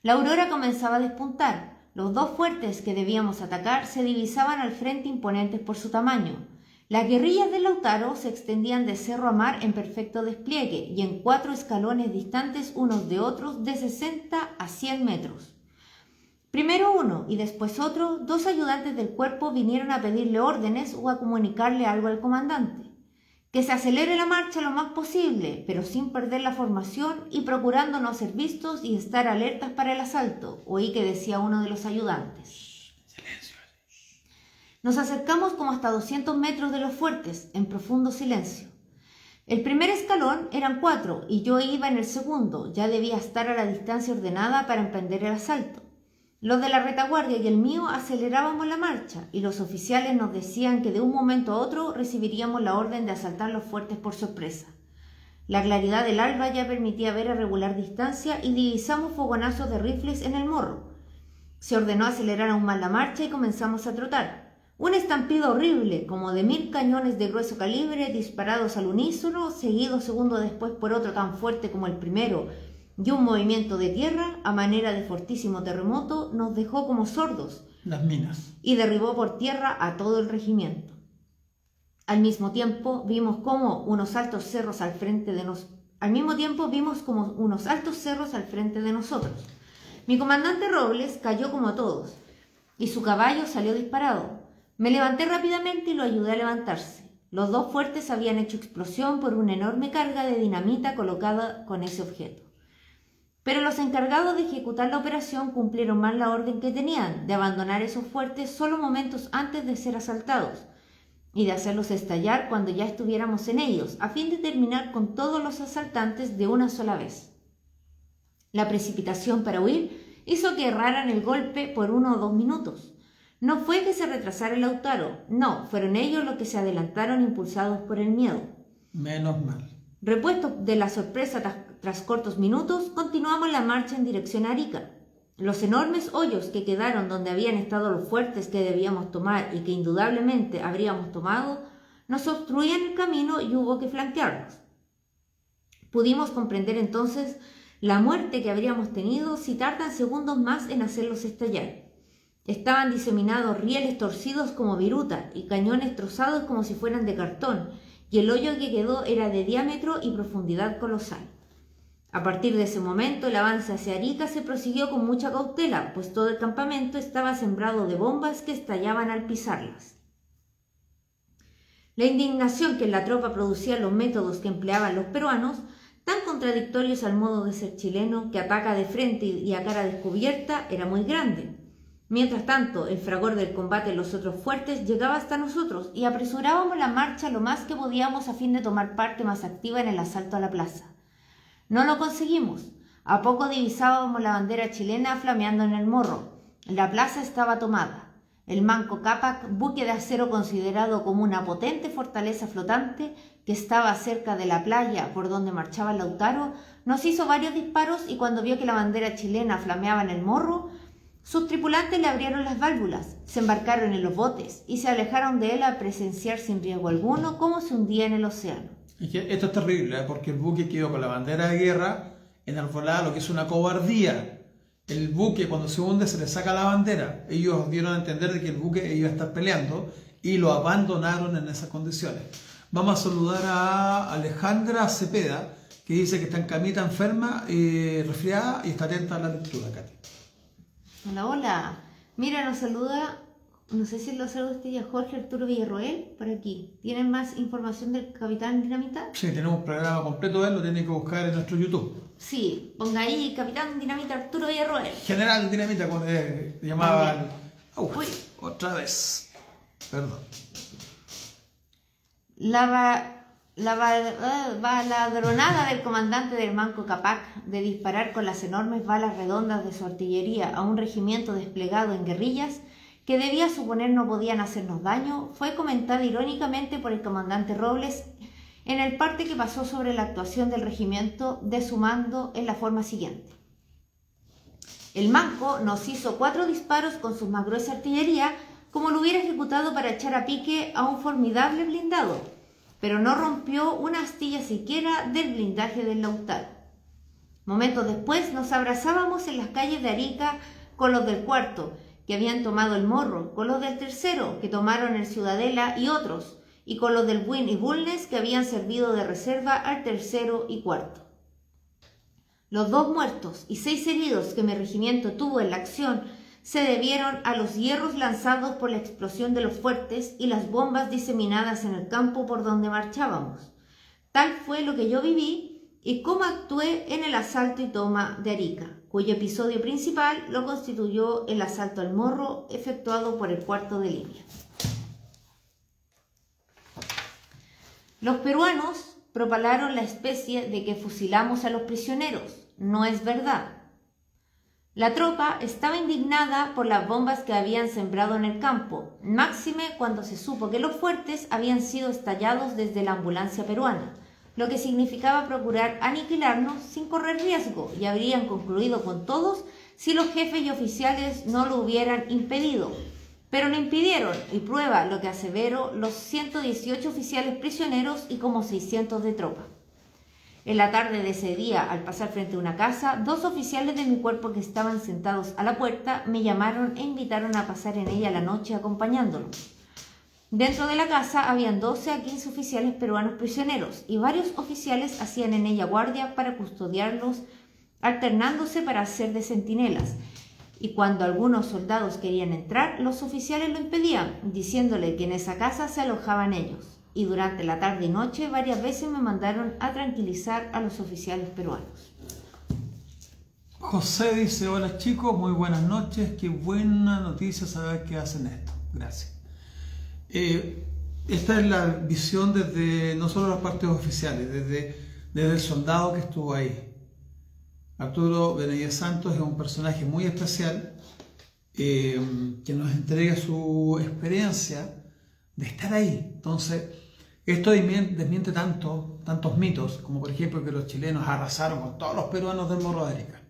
[SPEAKER 1] La aurora comenzaba a despuntar. Los dos fuertes que debíamos atacar se divisaban al frente imponentes por su tamaño. Las guerrillas del Lautaro se extendían de cerro a mar en perfecto despliegue y en 4 escalones distantes unos de otros de 60 a 100 metros. Primero uno y después otro, 2 ayudantes del cuerpo vinieron a pedirle órdenes o a comunicarle algo al comandante. Que se acelere la marcha lo más posible, pero sin perder la formación y procurando no ser vistos y estar alertas para el asalto, oí que decía uno de los ayudantes.
[SPEAKER 2] Silencio.
[SPEAKER 1] Nos acercamos como hasta 200 metros de los fuertes, en profundo silencio. El primer escalón eran 4 y yo iba en el segundo, ya debía estar a la distancia ordenada para emprender el asalto. Los de la retaguardia y el mío acelerábamos la marcha y los oficiales nos decían que de un momento a otro recibiríamos la orden de asaltar los fuertes por sorpresa. La claridad del alba ya permitía ver a regular distancia y divisamos fogonazos de rifles en el morro. Se ordenó acelerar aún más la marcha y comenzamos a trotar. Un estampido horrible, como de 1000 cañones de grueso calibre disparados al unísono, seguido segundos después por otro tan fuerte como el primero, y un movimiento de tierra, a manera de fortísimo terremoto, nos dejó como sordos.
[SPEAKER 2] Las minas.
[SPEAKER 1] Y derribó por tierra a todo el regimiento. Al mismo tiempo vimos como unos altos cerros al frente de nosotros. Mi comandante Robles cayó como todos, y su caballo salió disparado. Me levanté rápidamente y lo ayudé a levantarse. Los dos fuertes habían hecho explosión por una enorme carga de dinamita colocada con ese objeto. Pero los encargados de ejecutar la operación cumplieron mal la orden que tenían, de abandonar esos fuertes solo momentos antes de ser asaltados, y de hacerlos estallar cuando ya estuviéramos en ellos, a fin de terminar con todos los asaltantes de una sola vez. La precipitación para huir hizo que erraran el golpe por 1 o 2 minutos. No fue que se retrasara el Lautaro, no, fueron ellos los que se adelantaron impulsados por el miedo.
[SPEAKER 2] Menos mal.
[SPEAKER 1] Repuestos de la sorpresa tras cortos minutos, continuamos la marcha en dirección a Arica. Los enormes hoyos que quedaron donde habían estado los fuertes que debíamos tomar y que indudablemente habríamos tomado, nos obstruían el camino y hubo que flanquearlos. Pudimos comprender entonces la muerte que habríamos tenido si tardan segundos más en hacerlos estallar. Estaban diseminados rieles torcidos como viruta y cañones trozados como si fueran de cartón, y el hoyo que quedó era de diámetro y profundidad colosal. A partir de ese momento, el avance hacia Arica se prosiguió con mucha cautela, pues todo el campamento estaba sembrado de bombas que estallaban al pisarlas. La indignación que en la tropa producían los métodos que empleaban los peruanos, tan contradictorios al modo de ser chileno, que ataca de frente y a cara descubierta, era muy grande. Mientras tanto, el fragor del combate en los otros fuertes llegaba hasta nosotros y apresurábamos la marcha lo más que podíamos a fin de tomar parte más activa en el asalto a la plaza. No lo conseguimos. A poco divisábamos la bandera chilena flameando en el morro. La plaza estaba tomada. El Manco Cápac, buque de acero considerado como una potente fortaleza flotante que estaba cerca de la playa por donde marchaba el Lautaro, nos hizo varios disparos y cuando vio que la bandera chilena flameaba en el morro, sus tripulantes le abrieron las válvulas, se embarcaron en los botes y se alejaron de él a presenciar sin riesgo alguno cómo se hundía en el océano.
[SPEAKER 2] Es que esto es terrible, porque el buque quedó con la bandera de guerra enarbolada, lo que es una cobardía. El buque cuando se hunde se le saca la bandera. Ellos dieron a entender de que el buque iba a estar peleando y lo abandonaron en esas condiciones. Vamos a saludar a Alejandra Cepeda, que dice que está en camita enferma, resfriada y está atenta a la lectura, Katy.
[SPEAKER 1] Hola, hola. Mira, nos saluda, no sé si lo saluda usted ya, Jorge Arturo Villarroel, por aquí. ¿Tienen más información del Capitán Dinamita?
[SPEAKER 2] Sí, tenemos un programa completo de él, lo tienen que buscar en nuestro YouTube.
[SPEAKER 1] Sí, ponga ahí Capitán Dinamita Arturo Villarroel.
[SPEAKER 2] General Dinamita, como llamaban.
[SPEAKER 1] Uy.
[SPEAKER 2] Otra vez. Perdón.
[SPEAKER 1] La baladronada del comandante del Manco Cápac de disparar con las enormes balas redondas de su artillería a un regimiento desplegado en guerrillas que debía suponer no podían hacernos daño fue comentada irónicamente por el comandante Robles en el parte que pasó sobre la actuación del regimiento de su mando en la forma siguiente. El Manco nos hizo 4 disparos con su más gruesa artillería como lo hubiera ejecutado para echar a pique a un formidable blindado, pero no rompió una astilla siquiera del blindaje del Lautaro. Momentos después nos abrazábamos en las calles de Arica con los del cuarto, que habían tomado el morro, con los del tercero, que tomaron el Ciudadela y otros, y con los del Buin y Bulnes, que habían servido de reserva al tercero y cuarto. Los 2 muertos y 6 heridos que mi regimiento tuvo en la acción se debieron a los hierros lanzados por la explosión de los fuertes y las bombas diseminadas en el campo por donde marchábamos. Tal fue lo que yo viví y cómo actué en el asalto y toma de Arica, cuyo episodio principal lo constituyó el asalto al morro efectuado por el cuarto de línea. Los peruanos propalaron la especie de que fusilamos a los prisioneros. No es verdad. La tropa estaba indignada por las bombas que habían sembrado en el campo, máxime cuando se supo que los fuertes habían sido estallados desde la ambulancia peruana, lo que significaba procurar aniquilarnos sin correr riesgo, y habrían concluido con todos si los jefes y oficiales no lo hubieran impedido. Pero lo impidieron, y prueba lo que asevero los 118 oficiales prisioneros y como 600 de tropa. En la tarde de ese día, al pasar frente a una casa, 2 oficiales de mi cuerpo que estaban sentados a la puerta me llamaron e invitaron a pasar en ella la noche acompañándolos. Dentro de la casa habían 12 a 15 oficiales peruanos prisioneros y varios oficiales hacían en ella guardia para custodiarlos, alternándose para hacer de centinelas. Y cuando algunos soldados querían entrar, los oficiales lo impedían, diciéndole que en esa casa se alojaban ellos. Y durante la tarde y noche varias veces me mandaron a tranquilizar a los oficiales peruanos.
[SPEAKER 2] José dice, hola chicos, muy buenas noches, qué buena noticia saber que hacen esto. Gracias. Esta es la visión desde no solo las partes oficiales, desde el soldado que estuvo ahí. Arturo Benavides Santos es un personaje muy especial que nos entrega su experiencia de estar ahí. Entonces, esto desmiente tantos mitos, como por ejemplo que los chilenos arrasaron con todos los peruanos del Morro de Arica.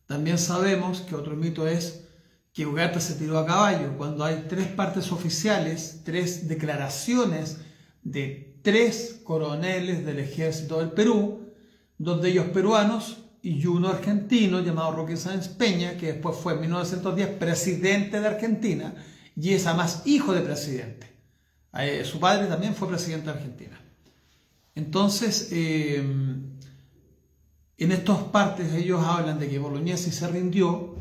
[SPEAKER 2] También sabemos que otro mito es que Ugarte se tiró a caballo, cuando hay 3 partes oficiales, 3 declaraciones de 3 coroneles del ejército del Perú, 2 de ellos peruanos y uno argentino llamado Roque Sáenz Peña, que después fue en 1910 presidente de Argentina y es además hijo de presidente. Su padre también fue presidente de Argentina. Entonces, en estas partes ellos hablan de que Bolognesi se rindió,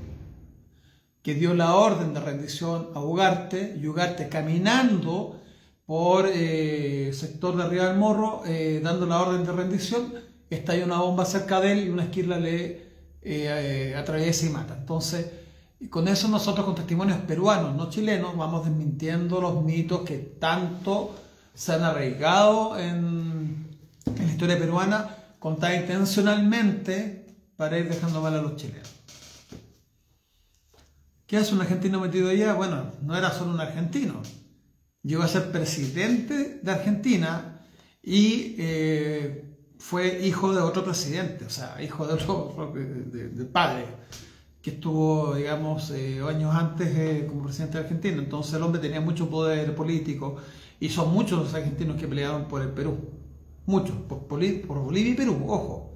[SPEAKER 2] que dio la orden de rendición a Ugarte, y Ugarte caminando por sector de arriba del Morro, dando la orden de rendición, estalla una bomba cerca de él y una esquirla le atraviesa y mata. Entonces, con eso nosotros, con testimonios peruanos, no chilenos, vamos desmintiendo los mitos que tanto se han arraigado en la historia peruana, contada intencionalmente para ir dejando mal a los chilenos. ¿Qué hace un argentino metido allá? Bueno, no era solo un argentino. Llegó a ser presidente de Argentina y fue hijo de otro presidente, o sea, hijo de otro del padre, que estuvo, digamos, años antes como presidente de Argentina. Entonces el hombre tenía mucho poder político y son muchos los argentinos que pelearon por el Perú. Muchos, por Bolivia y Perú, ojo.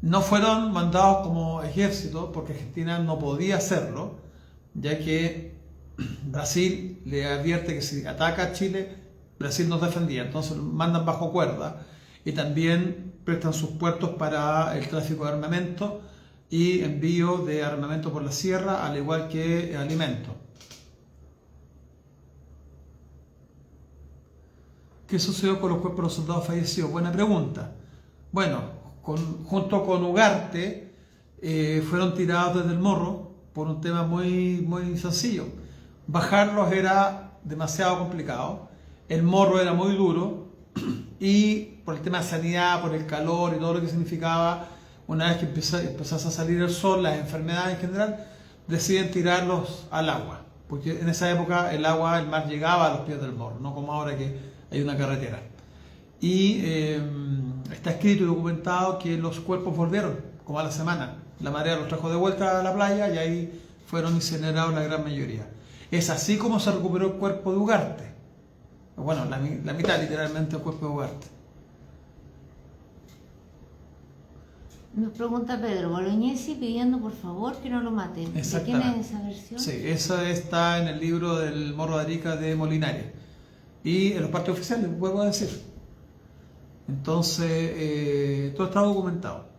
[SPEAKER 2] No fueron mandados como ejército porque Argentina no podía hacerlo, ya que Brasil le advierte que si ataca a Chile, Brasil nos defendía. Entonces mandan bajo cuerda y también prestan sus puertos para el tráfico de armamento y envío de armamento por la sierra, al igual que alimentos. ¿Qué sucedió con los cuerpos de los soldados fallecidos? Buena pregunta. Bueno, junto con Ugarte fueron tirados desde el Morro por un tema muy sencillo. Bajarlos era demasiado complicado, el Morro era muy duro y por el tema de sanidad, por el calor y todo lo que significaba, una vez que empezase a salir el sol, las enfermedades en general, deciden tirarlos al agua, porque en esa época el mar llegaba a los pies del Morro, no como ahora que hay una carretera. Y está escrito y documentado que los cuerpos volvieron, como a la semana. La marea los trajo de vuelta a la playa y ahí fueron incinerados la gran mayoría. Es así como se recuperó el cuerpo de Ugarte. Bueno, la mitad literalmente del cuerpo de Ugarte.
[SPEAKER 1] Nos pregunta Pedro, Bolognesi pidiendo por favor que no lo maten. ¿De quién es esa versión? Sí,
[SPEAKER 2] esa está en el libro del Morro de Arica de Molinari. Y en los partes oficiales, vuelvo a decir. Entonces, todo está documentado.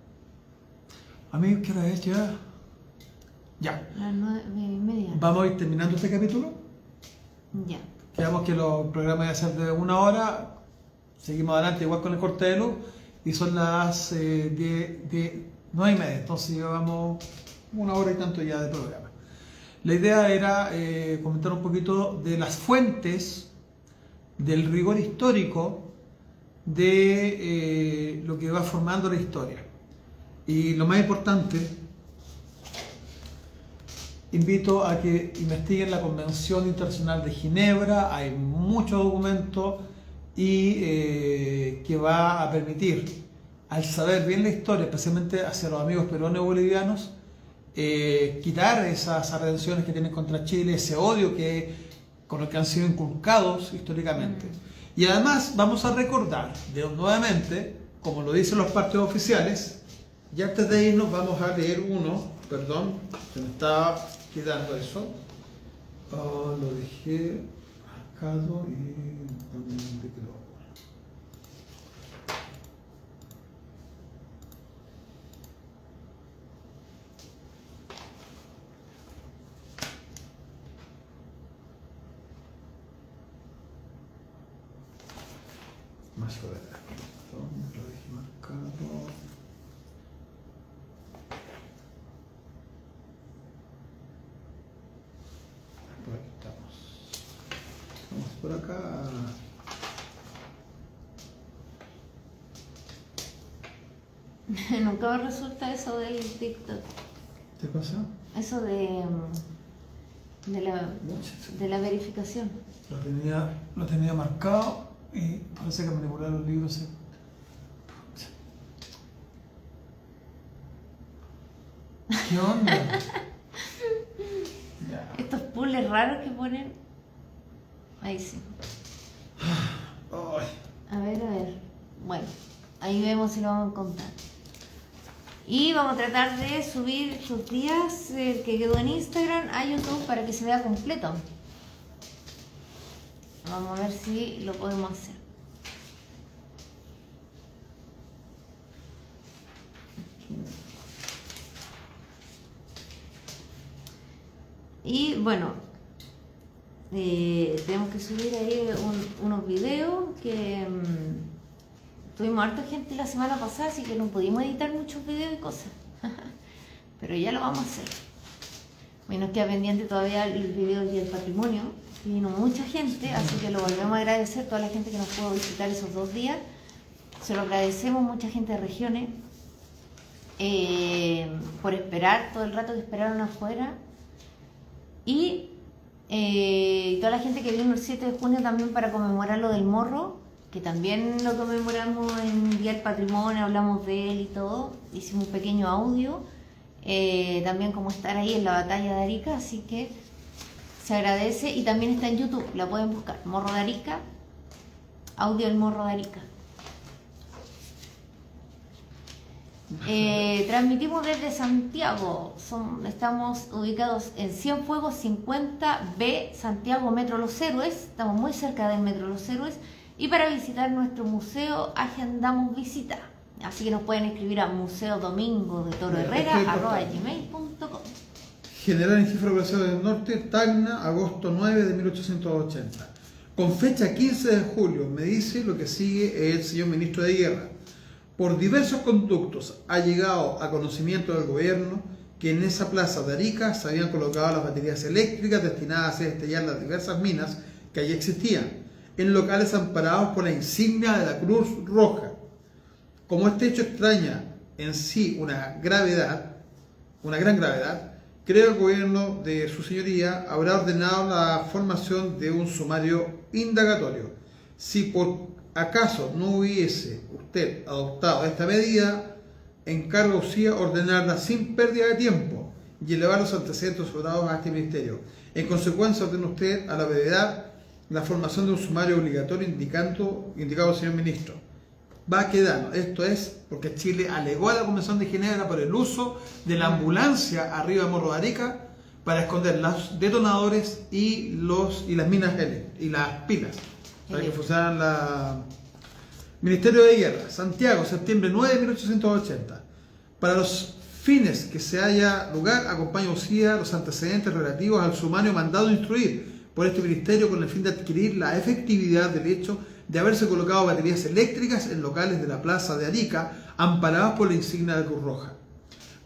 [SPEAKER 2] A mí, ¿qué hora es ya? Ya.
[SPEAKER 1] Las 9:30.
[SPEAKER 2] ¿Vamos a ir terminando este capítulo?
[SPEAKER 1] Ya.
[SPEAKER 2] Quedamos que los programas van a ser de 1 hora. Seguimos adelante igual con el corte de luz. Y son las 9:30. Entonces llevamos 1 hora y tanto ya de programa. La idea era comentar un poquito de las fuentes del rigor histórico de lo que va formando la historia. Y lo más importante, invito a que investiguen la Convención Internacional de Ginebra. Hay muchos documentos y que va a permitir, al saber bien la historia, especialmente hacia los amigos peruanos y bolivianos, quitar esas redenciones que tienen contra Chile, ese odio con el que han sido inculcados históricamente. Y además vamos a recordar nuevamente, como lo dicen los partidos oficiales, y antes de irnos vamos a leer uno, perdón, se me estaba quedando eso, lo dejé marcado y ¿dónde quedó? Más adelante, lo dejé marcado. Por aquí estamos por acá.
[SPEAKER 1] Nunca me resulta eso del TikTok.
[SPEAKER 2] ¿Qué cosa?
[SPEAKER 1] Eso de la verificación.
[SPEAKER 2] Lo tenía marcado y parece que manipular los libros se... ¿Qué onda? Ya.
[SPEAKER 1] Estos puzzles raros que ponen. Ahí sí.
[SPEAKER 2] Ay.
[SPEAKER 1] A ver. Bueno, ahí vemos si lo vamos a encontrar. Y vamos a tratar de subir estos días el que quedó en Instagram a YouTube para que se vea completo. Vamos a ver si lo podemos hacer. Y bueno, tenemos que subir ahí unos videos que tuvimos harta gente la semana pasada, así que no pudimos editar muchos videos y cosas. Pero ya lo vamos a hacer. Nos queda pendiente todavía el video del Día del Patrimonio. Vino mucha gente, así que lo volvemos a agradecer a toda la gente que nos pudo visitar esos 2 días. Se lo agradecemos, mucha gente de regiones, por esperar todo el rato que esperaron afuera. Y toda la gente que vino el 7 de junio también para conmemorar lo del morro, que también lo conmemoramos en Día del Patrimonio, hablamos de él y todo. Hicimos un pequeño audio, también como estar ahí en la batalla de Arica, así que se agradece. Y también está en YouTube, la pueden buscar, Morro de Arica, audio del Morro de Arica. Transmitimos desde Santiago, estamos ubicados en Cienfuegos 50B, Santiago, Metro Los Héroes, estamos muy cerca del Metro Los Héroes. Y para visitar nuestro museo agendamos visita, así que nos pueden escribir a museodomingodetoroherrera@gmail.com.
[SPEAKER 2] General en Jefe de Operaciones del Norte, Tacna, agosto 9 de 1880. Con fecha 15 de julio, me dice lo que sigue el señor Ministro de Guerra. Por diversos conductos ha llegado a conocimiento del gobierno que en esa plaza de Arica se habían colocado las baterías eléctricas destinadas a hacer estallar las diversas minas que allí existían, en locales amparados por la insignia de la Cruz Roja. Como este hecho extraña en sí una gran gravedad, creo el gobierno de su señoría habrá ordenado la formación de un sumario indagatorio. Si por acaso no hubiese usted adoptado esta medida, encargo usted ordenarla sin pérdida de tiempo y elevar los antecedentes sobrados a este ministerio. En consecuencia, ordena usted a la brevedad la formación de un sumario obligatorio indicado al señor ministro. Va quedando. Esto es porque Chile alegó a la Convención de Ginebra por el uso de la ambulancia arriba de Morro de Arica para esconder los detonadores y las minas y las pilas para que funcionaran la... Ministerio de Guerra, Santiago, septiembre 9 de 1880. Para los fines que se haya lugar, acompaña UCIA los antecedentes relativos al sumario mandado instruir por este ministerio con el fin de adquirir la efectividad del hecho de haberse colocado baterías eléctricas en locales de la plaza de Arica amparados por la insignia de Cruz Roja.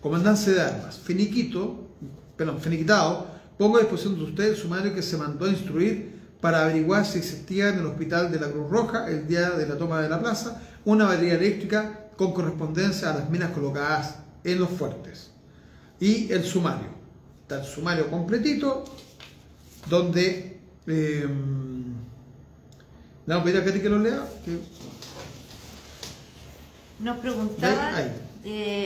[SPEAKER 2] Comandancia de Armas, finiquitado, pongo a disposición de usted el sumario que se mandó a instruir para averiguar si existía en el hospital de la Cruz Roja, el día de la toma de la plaza, una batería eléctrica con correspondencia a las minas colocadas en los fuertes. Y el sumario. Está el sumario completito, donde... le vamos a pedir a Katy que lo lea.
[SPEAKER 1] Nos preguntaban,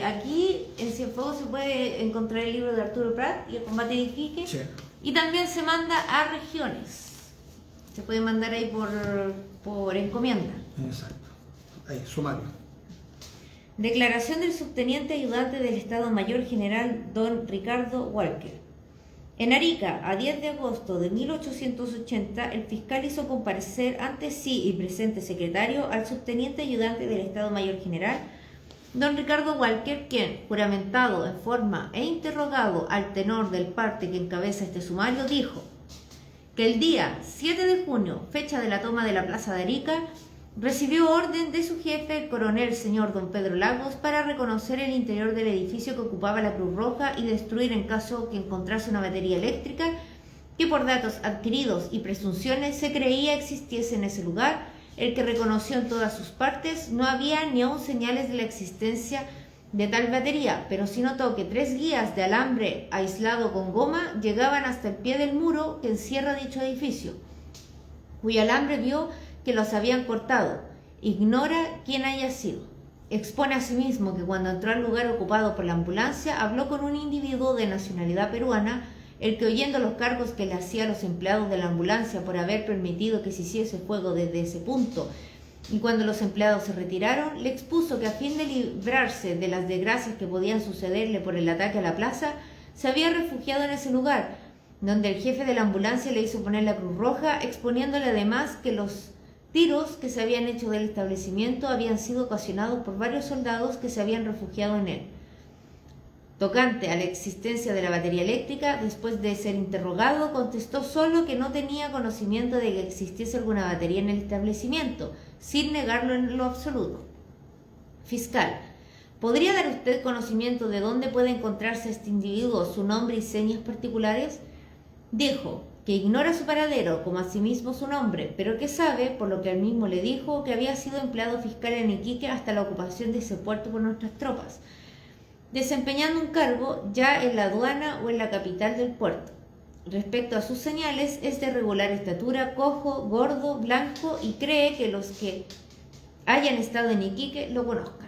[SPEAKER 1] aquí en Cienfuegos se puede encontrar el libro de Arturo Prat y el combate de Iquique,
[SPEAKER 2] Sí.
[SPEAKER 1] y también se manda a regiones. Se puede mandar ahí por encomienda.
[SPEAKER 2] Exacto. Ahí, sumario.
[SPEAKER 1] Declaración del subteniente ayudante del Estado Mayor General don Ricardo Walker. En Arica, a 10 de agosto de 1880, el fiscal hizo comparecer ante sí y presente secretario al subteniente ayudante del Estado Mayor General, don Ricardo Walker, quien, juramentado en forma e interrogado al tenor del parte que encabeza este sumario, dijo que el día 7 de junio, fecha de la toma de la plaza de Arica, recibió orden de su jefe, el coronel señor don Pedro Lagos, para reconocer el interior del edificio que ocupaba la Cruz Roja y destruir en caso que encontrase una batería eléctrica que por datos adquiridos y presunciones se creía existiese en ese lugar, el que reconoció en todas sus partes. No había ni aún señales de la existencia de tal batería, pero sí notó que 3 guías de alambre aislado con goma llegaban hasta el pie del muro que encierra dicho edificio, cuyo alambre vio que los habían cortado. Ignora quién haya sido. Expone asimismo que cuando entró al lugar ocupado por la ambulancia, habló con un individuo de nacionalidad peruana, el que, oyendo los cargos que le hacía a los empleados de la ambulancia por haber permitido que se hiciese fuego desde ese punto, y cuando los empleados se retiraron, le expuso que a fin de librarse de las desgracias que podían sucederle por el ataque a la plaza, se había refugiado en ese lugar, donde el jefe de la ambulancia le hizo poner la Cruz Roja, exponiéndole además que los tiros que se habían hecho del establecimiento habían sido ocasionados por varios soldados que se habían refugiado en él. Tocante a la existencia de la batería eléctrica, después de ser interrogado, contestó solo que no tenía conocimiento de que existiese alguna batería en el establecimiento, sin negarlo en lo absoluto. Fiscal: ¿podría dar usted conocimiento de dónde puede encontrarse este individuo, su nombre y señas particulares? Dijo que ignora su paradero, como asimismo su nombre, pero que sabe, por lo que él mismo le dijo, que había sido empleado fiscal en Iquique hasta la ocupación de ese puerto por nuestras tropas, desempeñando un cargo ya en la aduana o en la capital del puerto. Respecto a sus señales, es de regular estatura, cojo, gordo, blanco, y cree que los que hayan estado en Iquique lo conozcan.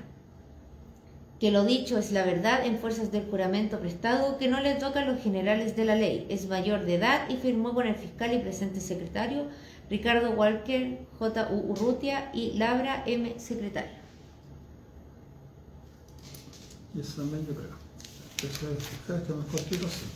[SPEAKER 1] Que lo dicho es la verdad en fuerzas del juramento prestado, que no le toca a los generales de la ley, es mayor de edad y firmó con el fiscal y presente secretario Ricardo Walker, J. U. Urrutia y Labra M. secretario.
[SPEAKER 2] Y eso también yo creo. El fiscal está más cortito, sí.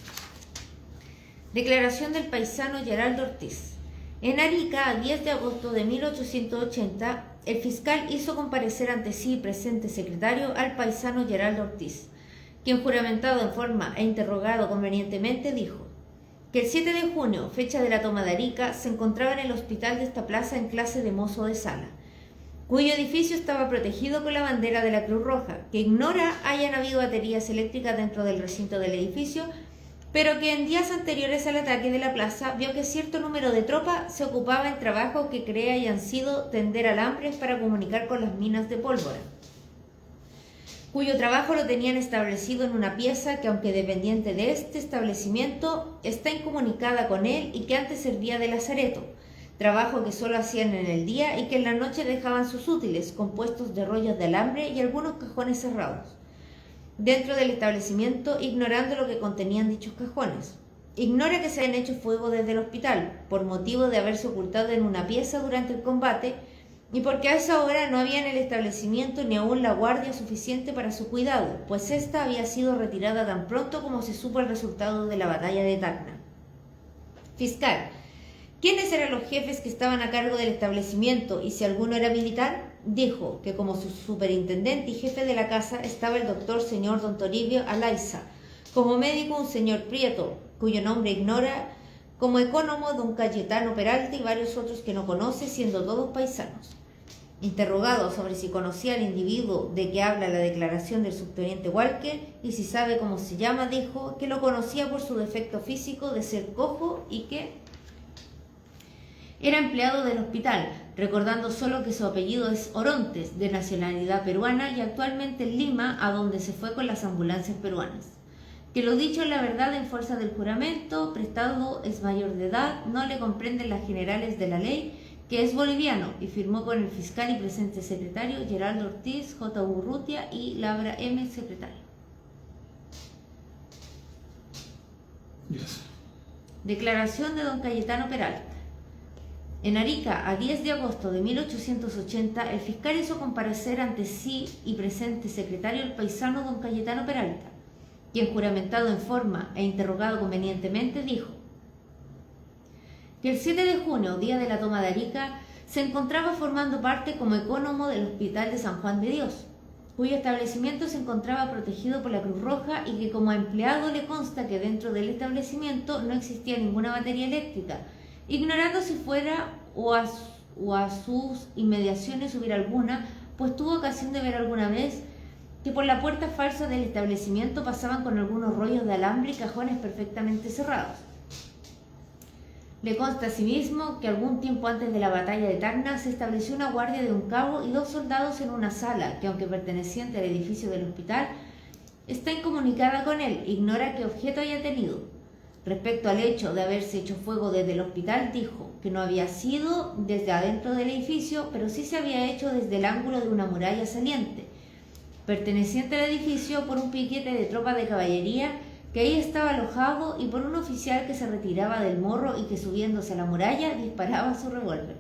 [SPEAKER 1] Declaración del paisano Geraldo Ortiz. En Arica, a 10 de agosto de 1880, el fiscal hizo comparecer ante sí presente secretario al paisano Geraldo Ortiz, quien, juramentado en forma e interrogado convenientemente, dijo que el 7 de junio, fecha de la toma de Arica, se encontraba en el hospital de esta plaza en clase de mozo de sala, cuyo edificio estaba protegido con la bandera de la Cruz Roja, que ignora hayan habido baterías eléctricas dentro del recinto del edificio, pero que en días anteriores al ataque de la plaza vio que cierto número de tropas se ocupaba en trabajos que cree hayan sido tender alambres para comunicar con las minas de pólvora, cuyo trabajo lo tenían establecido en una pieza que, aunque dependiente de este establecimiento, está incomunicada con él y que antes servía de lazareto, trabajo que solo hacían en el día y que en la noche dejaban sus útiles, compuestos de rollos de alambre y algunos cajones cerrados, dentro del establecimiento, ignorando lo que contenían dichos cajones. Ignora que se hayan hecho fuego desde el hospital, por motivo de haberse ocultado en una pieza durante el combate, y porque a esa hora no había en el establecimiento ni aún la guardia suficiente para su cuidado, pues ésta había sido retirada tan pronto como se supo el resultado de la batalla de Tacna. Fiscal: ¿quiénes eran los jefes que estaban a cargo del establecimiento y si alguno era militar? Dijo que como su superintendente y jefe de la casa estaba el doctor señor don Toribio Alaiza, como médico un señor Prieto, cuyo nombre ignora, como ecónomo don Cayetano Peralta y varios otros que no conoce, siendo todos paisanos. Interrogado sobre si conocía al individuo de que habla la declaración del subteniente Walker y si sabe cómo se llama, dijo que lo conocía por su defecto físico de ser cojo y que Era empleado del hospital, recordando solo que su apellido es Orontes, de nacionalidad peruana y actualmente en Lima, a donde se fue con las ambulancias peruanas. Que lo dicho es la verdad en fuerza del juramento, prestado es mayor de edad, no le comprenden las generales de la ley, que es boliviano, y firmó con el fiscal y presente secretario Geraldo Ortiz, J. Urrutia y Labra M. secretario.
[SPEAKER 2] Yes.
[SPEAKER 1] Declaración de don Cayetano Peralta. En Arica, a 10 de agosto de 1880, el fiscal hizo comparecer ante sí y presente secretario el paisano don Cayetano Peralta, quien, juramentado en forma e interrogado convenientemente, dijo que el 7 de junio, día de la toma de Arica, se encontraba formando parte como ecónomo del Hospital de San Juan de Dios, cuyo establecimiento se encontraba protegido por la Cruz Roja y que como empleado le consta que dentro del establecimiento no existía ninguna batería eléctrica, ignorando si fuera o a sus inmediaciones hubiera alguna, pues tuvo ocasión de ver alguna vez que por la puerta falsa del establecimiento pasaban con algunos rollos de alambre y cajones perfectamente cerrados. Le consta asimismo que algún tiempo antes de la batalla de Tacna se estableció una guardia de un cabo y 2 soldados en una sala que, aunque perteneciente al edificio del hospital, está incomunicada con él, ignora qué objeto haya tenido. Respecto al hecho de haberse hecho fuego desde el hospital, dijo que no había sido desde adentro del edificio, pero sí se había hecho desde el ángulo de una muralla saliente, perteneciente al edificio, por un piquete de tropa de caballería que ahí estaba alojado y por un oficial que se retiraba del morro y que, subiéndose a la muralla, disparaba su revólver.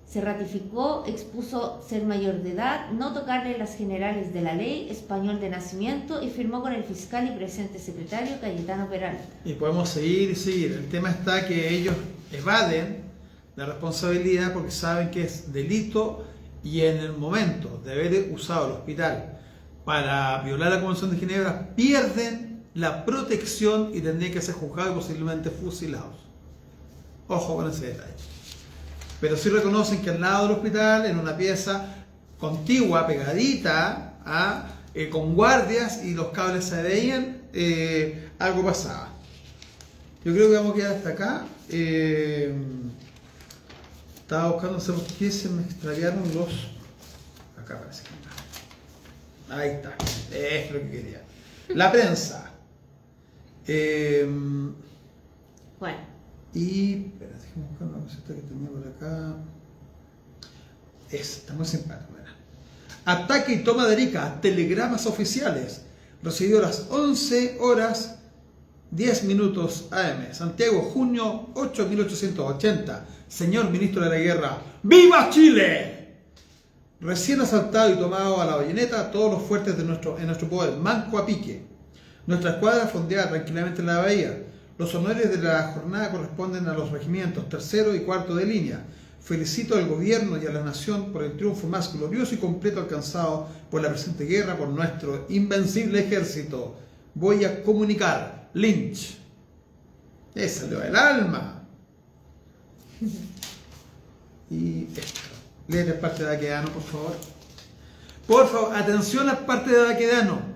[SPEAKER 1] Se ratificó, expuso ser mayor de edad, no tocarle las generales de la ley, español de nacimiento, y firmó con el fiscal y presente secretario Cayetano Peralta.
[SPEAKER 2] Y podemos seguir y seguir. El tema está que ellos evaden la responsabilidad porque saben que es delito, y en el momento de haber usado el hospital para violar la Convención de Ginebra pierden la protección y tendrían que ser juzgados y posiblemente fusilados. Ojo con ese detalle. Pero sí reconocen que al lado del hospital, en una pieza contigua, pegadita, con guardias y los cables se veían, algo pasaba. Yo creo que vamos a quedar hasta acá. Estaba buscando, no sé por qué se me extraviaron los... Acá parece que está. Ahí está. Es lo que quería. La prensa.
[SPEAKER 1] Bueno.
[SPEAKER 2] Y... Espera, déjame buscar una cosita que tenía por acá. Está muy simpático. Ataque y toma de Arica. Telegramas oficiales. Recibió a las 11 horas 10 minutos AM. Santiago, junio 8, 1880. Señor Ministro de la Guerra. ¡Viva Chile! Recién asaltado y tomado a la bayoneta todos los fuertes en nuestro poder. Manco a pique. Nuestra escuadra fondeaba tranquilamente en la bahía. Los honores de la jornada corresponden a los regimientos 3º y 4º de línea. Felicito al gobierno y a la nación por el triunfo más glorioso y completo alcanzado por la presente guerra por nuestro invencible ejército. Voy a comunicar. Lynch. Salió del alma. Y esto. Léete parte de Baquedano, por favor. Por favor, atención a parte de Baquedano.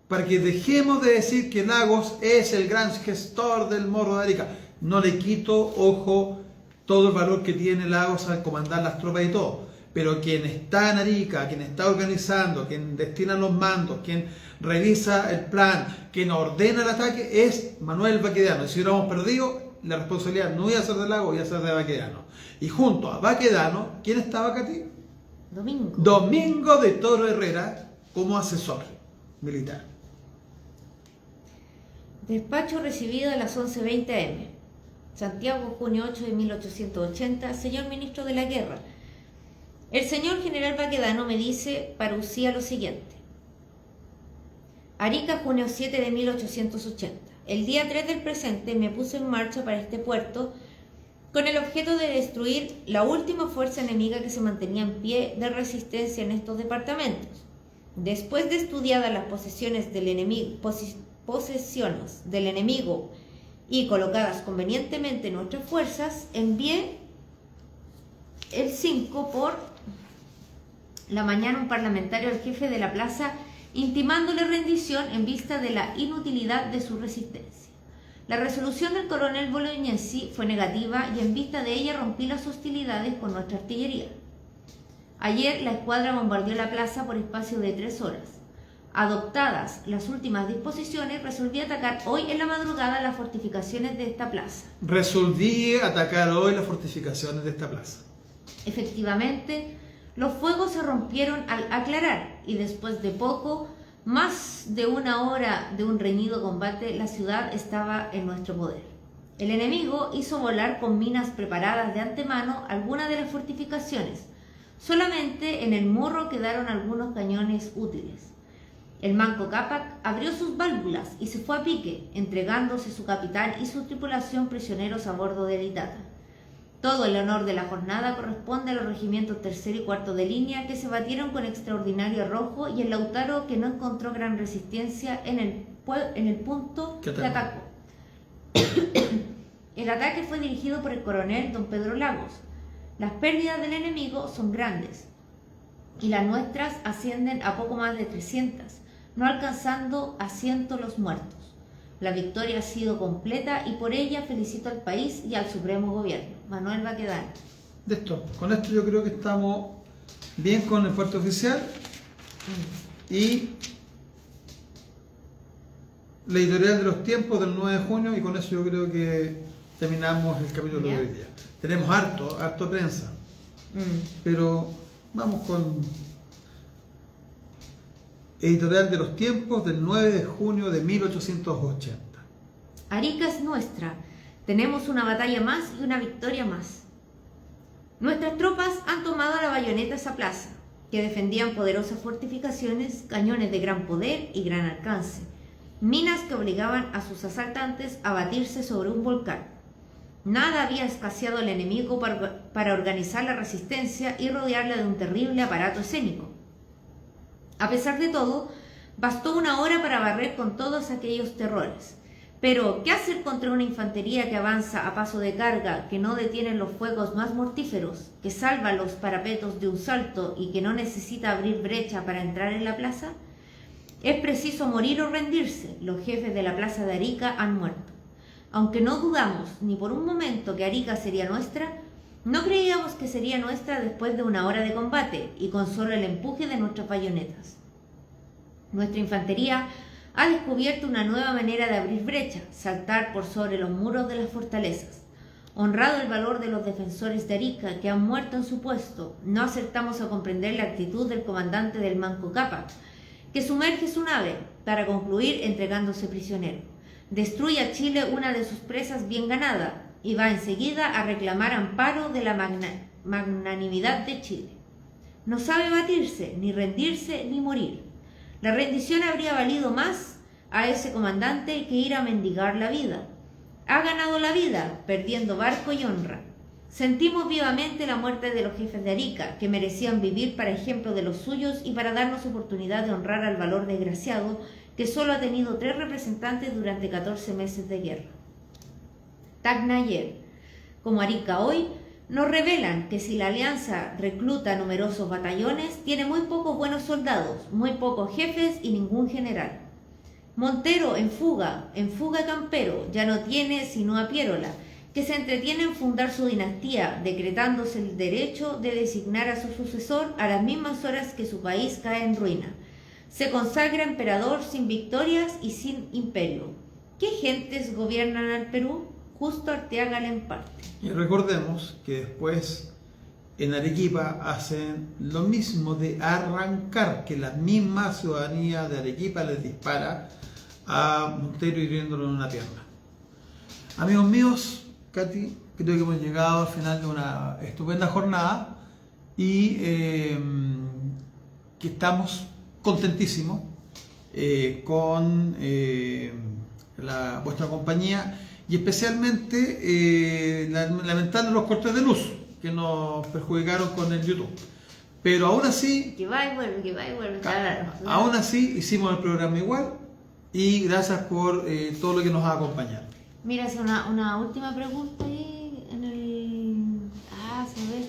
[SPEAKER 2] Para que dejemos de decir que Lagos es el gran gestor del Morro de Arica. No le quito, ojo, todo el valor que tiene Lagos al comandar las tropas y todo. Pero quien está en Arica, quien está organizando, quien destina los mandos, quien revisa el plan, quien ordena el ataque, es Manuel Baquedano. Y si hubiéramos perdido, la responsabilidad no iba a ser de Lagos, iba a ser de Baquedano. Y junto a Baquedano, ¿quién estaba, Katy?
[SPEAKER 1] Domingo.
[SPEAKER 2] Domingo de Toro Herrera como asesor militar.
[SPEAKER 1] Despacho recibido a las 11:20 am. Santiago, junio 8 de 1880. Señor Ministro de la Guerra, el señor general Baquedano me dice para usía lo siguiente. Arica, junio 7 de 1880. El día 3 del presente me puse en marcha para este puerto con el objeto de destruir la última fuerza enemiga que se mantenía en pie de resistencia en estos departamentos. Después de estudiadas las posesiones del enemigo y colocadas convenientemente nuestras fuerzas, envié el 5 por la mañana un parlamentario al jefe de la plaza intimándole rendición en vista de la inutilidad de su resistencia. La resolución del coronel Bolognesi fue negativa y en vista de ella rompí las hostilidades con nuestra artillería. Ayer la escuadra bombardeó la plaza por espacio de 3 horas. Adoptadas las últimas disposiciones, resolví atacar hoy en la madrugada las fortificaciones de esta plaza.
[SPEAKER 2] Resolví atacar hoy las fortificaciones de esta plaza.
[SPEAKER 1] Efectivamente, los fuegos se rompieron al aclarar y después de poco, más de 1 hora de un reñido combate, la ciudad estaba en nuestro poder. El enemigo hizo volar con minas preparadas de antemano algunas de las fortificaciones. Solamente en el morro quedaron algunos cañones útiles. El Manco Cápac abrió sus válvulas y se fue a pique, entregándose su capitán y su tripulación prisioneros a bordo del Itata. Todo el honor de la jornada corresponde a los regimientos 3º y 4º de línea que se batieron con extraordinario arrojo y el Lautaro que no encontró gran resistencia en el punto que atacó. El ataque fue dirigido por el coronel don Pedro Lagos. Las pérdidas del enemigo son grandes y las nuestras ascienden a poco más de 300, no alcanzando a 100 los muertos. La victoria ha sido completa y por ella felicito al país y al Supremo Gobierno. Manuel Baquedano.
[SPEAKER 2] Con esto yo creo que estamos bien con el fuerte oficial y la editorial de los tiempos del 9 de junio y con eso yo creo que terminamos el capítulo de hoy día. Tenemos harto prensa, pero vamos con editorial de los tiempos del 9 de junio de 1880.
[SPEAKER 1] Arica es nuestra. Tenemos una batalla más y una victoria más. Nuestras tropas han tomado a la bayoneta esa plaza, que defendían poderosas fortificaciones, cañones de gran poder y gran alcance, minas que obligaban a sus asaltantes a batirse sobre un volcán. Nada había escaseado al enemigo para organizar la resistencia y rodearla de un terrible aparato escénico. A pesar de todo, bastó 1 hora para barrer con todos aquellos terrores. Pero, ¿qué hacer contra una infantería que avanza a paso de carga, que no detiene los fuegos más mortíferos, que salva los parapetos de un salto y que no necesita abrir brecha para entrar en la plaza? Es preciso morir o rendirse. Los jefes de la plaza de Arica han muerto. Aunque no dudamos ni por un momento que Arica sería nuestra, no creíamos que sería nuestra después de 1 hora de combate y con solo el empuje de nuestras bayonetas. Nuestra infantería ha descubierto una nueva manera de abrir brecha, saltar por sobre los muros de las fortalezas. Honrado el valor de los defensores de Arica que han muerto en su puesto, no acertamos a comprender la actitud del comandante del Manco Cápac, que sumerge su nave para concluir entregándose prisionero. Destruye a Chile una de sus presas bien ganada y va enseguida a reclamar amparo de la magnanimidad de Chile. No sabe batirse, ni rendirse, ni morir. La rendición habría valido más a ese comandante que ir a mendigar la vida. Ha ganado la vida, perdiendo barco y honra. Sentimos vivamente la muerte de los jefes de Arica, que merecían vivir para ejemplo de los suyos y para darnos oportunidad de honrar al valor desgraciado que solo ha tenido 3 representantes durante 14 meses de guerra. Tacna ayer, como Arica hoy, nos revelan que si la alianza recluta numerosos batallones, tiene muy pocos buenos soldados, muy pocos jefes y ningún general. Montero en fuga campero, ya no tiene sino a Piérola, que se entretiene en fundar su dinastía, decretándose el derecho de designar a su sucesor a las mismas horas que su país cae en ruina. Se consagra emperador sin victorias y sin imperio. ¿Qué gentes gobiernan al Perú? Justo Arteaga Lemparte.
[SPEAKER 2] Y recordemos que después en Arequipa hacen lo mismo de arrancar, que la misma ciudadanía de Arequipa les dispara a Montero hiriéndolo en una pierna. Amigos míos, Katy, creo que hemos llegado al final de una estupenda jornada y que estamos contentísimos con vuestra compañía y especialmente lamentando los cortes de luz que nos perjudicaron con el YouTube. Pero aún así,
[SPEAKER 1] que va y vuelve. Claro.
[SPEAKER 2] Aún así hicimos el programa igual y gracias por todo lo que nos ha acompañado.
[SPEAKER 1] Mira, hace una última pregunta ahí en el... ¿sabes?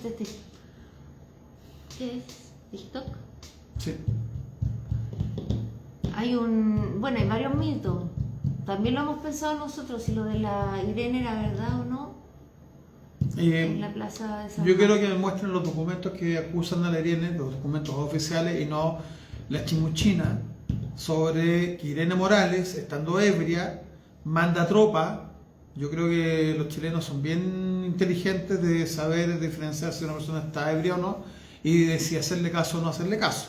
[SPEAKER 1] ¿Qué es? ¿TikTok?
[SPEAKER 2] Sí.
[SPEAKER 1] Hay varios mitos. También lo hemos pensado nosotros, si lo de la Irene era verdad o no, en la plaza de San
[SPEAKER 2] Yo quiero que me muestren los documentos que acusan a la Irene, los documentos oficiales y no la chimuchina, sobre que Irene Morales, estando ebria, manda tropa. Yo creo que los chilenos son bien inteligentes de saber diferenciar si una persona está ebria o no y de si hacerle caso o no hacerle caso.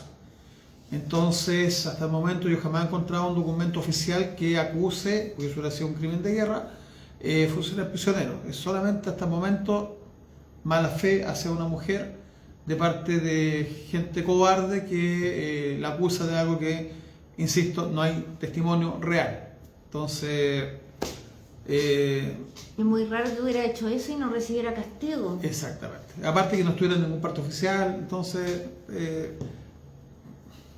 [SPEAKER 2] Entonces, hasta el momento yo jamás he encontrado un documento oficial que acuse, porque eso hubiera sido un crimen de guerra, funcionarios prisioneros. Es solamente hasta el momento mala fe hacia una mujer de parte de gente cobarde que la acusa de algo que, insisto, no hay testimonio real. Entonces...
[SPEAKER 1] es muy raro que hubiera hecho eso y no recibiera castigo.
[SPEAKER 2] Exactamente. Aparte que no estuviera en ningún parte oficial, entonces...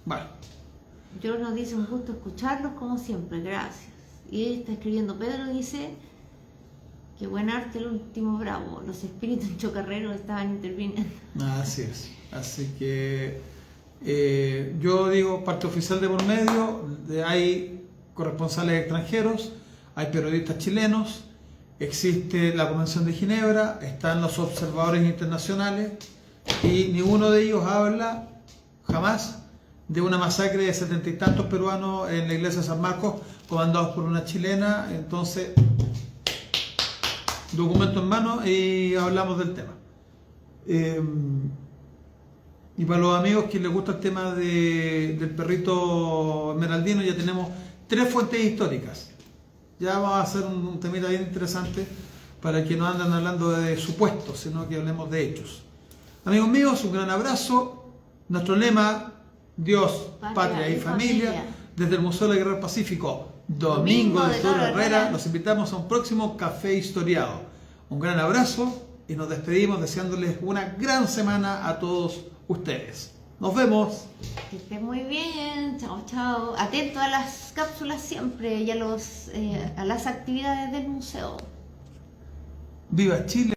[SPEAKER 2] bueno.
[SPEAKER 1] Yo nos dice un gusto escucharlos como siempre, gracias. Y está escribiendo Pedro, dice... Qué buen arte el último bravo. Los espíritus chocarreros estaban interviniendo.
[SPEAKER 2] Así es. Así que yo digo parte oficial de por medio. Hay corresponsales extranjeros, hay periodistas chilenos, existe la Convención de Ginebra, están los observadores internacionales y ninguno de ellos habla jamás de una masacre de 70 y tantos peruanos en la iglesia de San Marcos comandados por una chilena. Entonces, documento en mano y hablamos del tema. Y para los amigos que les gusta el tema del perrito esmeraldino, ya tenemos 3 fuentes históricas. Ya vamos a hacer un temita bien interesante para que no andan hablando de supuestos, sino que hablemos de hechos. Amigos míos, un gran abrazo. Nuestro lema, Dios, patria y familia, desde el Museo de la Guerra del Pacífico, Domingo de Toro Herrera, los invitamos a un próximo Café Historiado. Un gran abrazo y nos despedimos deseándoles una gran semana a todos ustedes. Nos vemos.
[SPEAKER 1] Que estén muy bien. Chao, chao. Atento a las cápsulas siempre y a las actividades del museo.
[SPEAKER 2] ¡Viva Chile!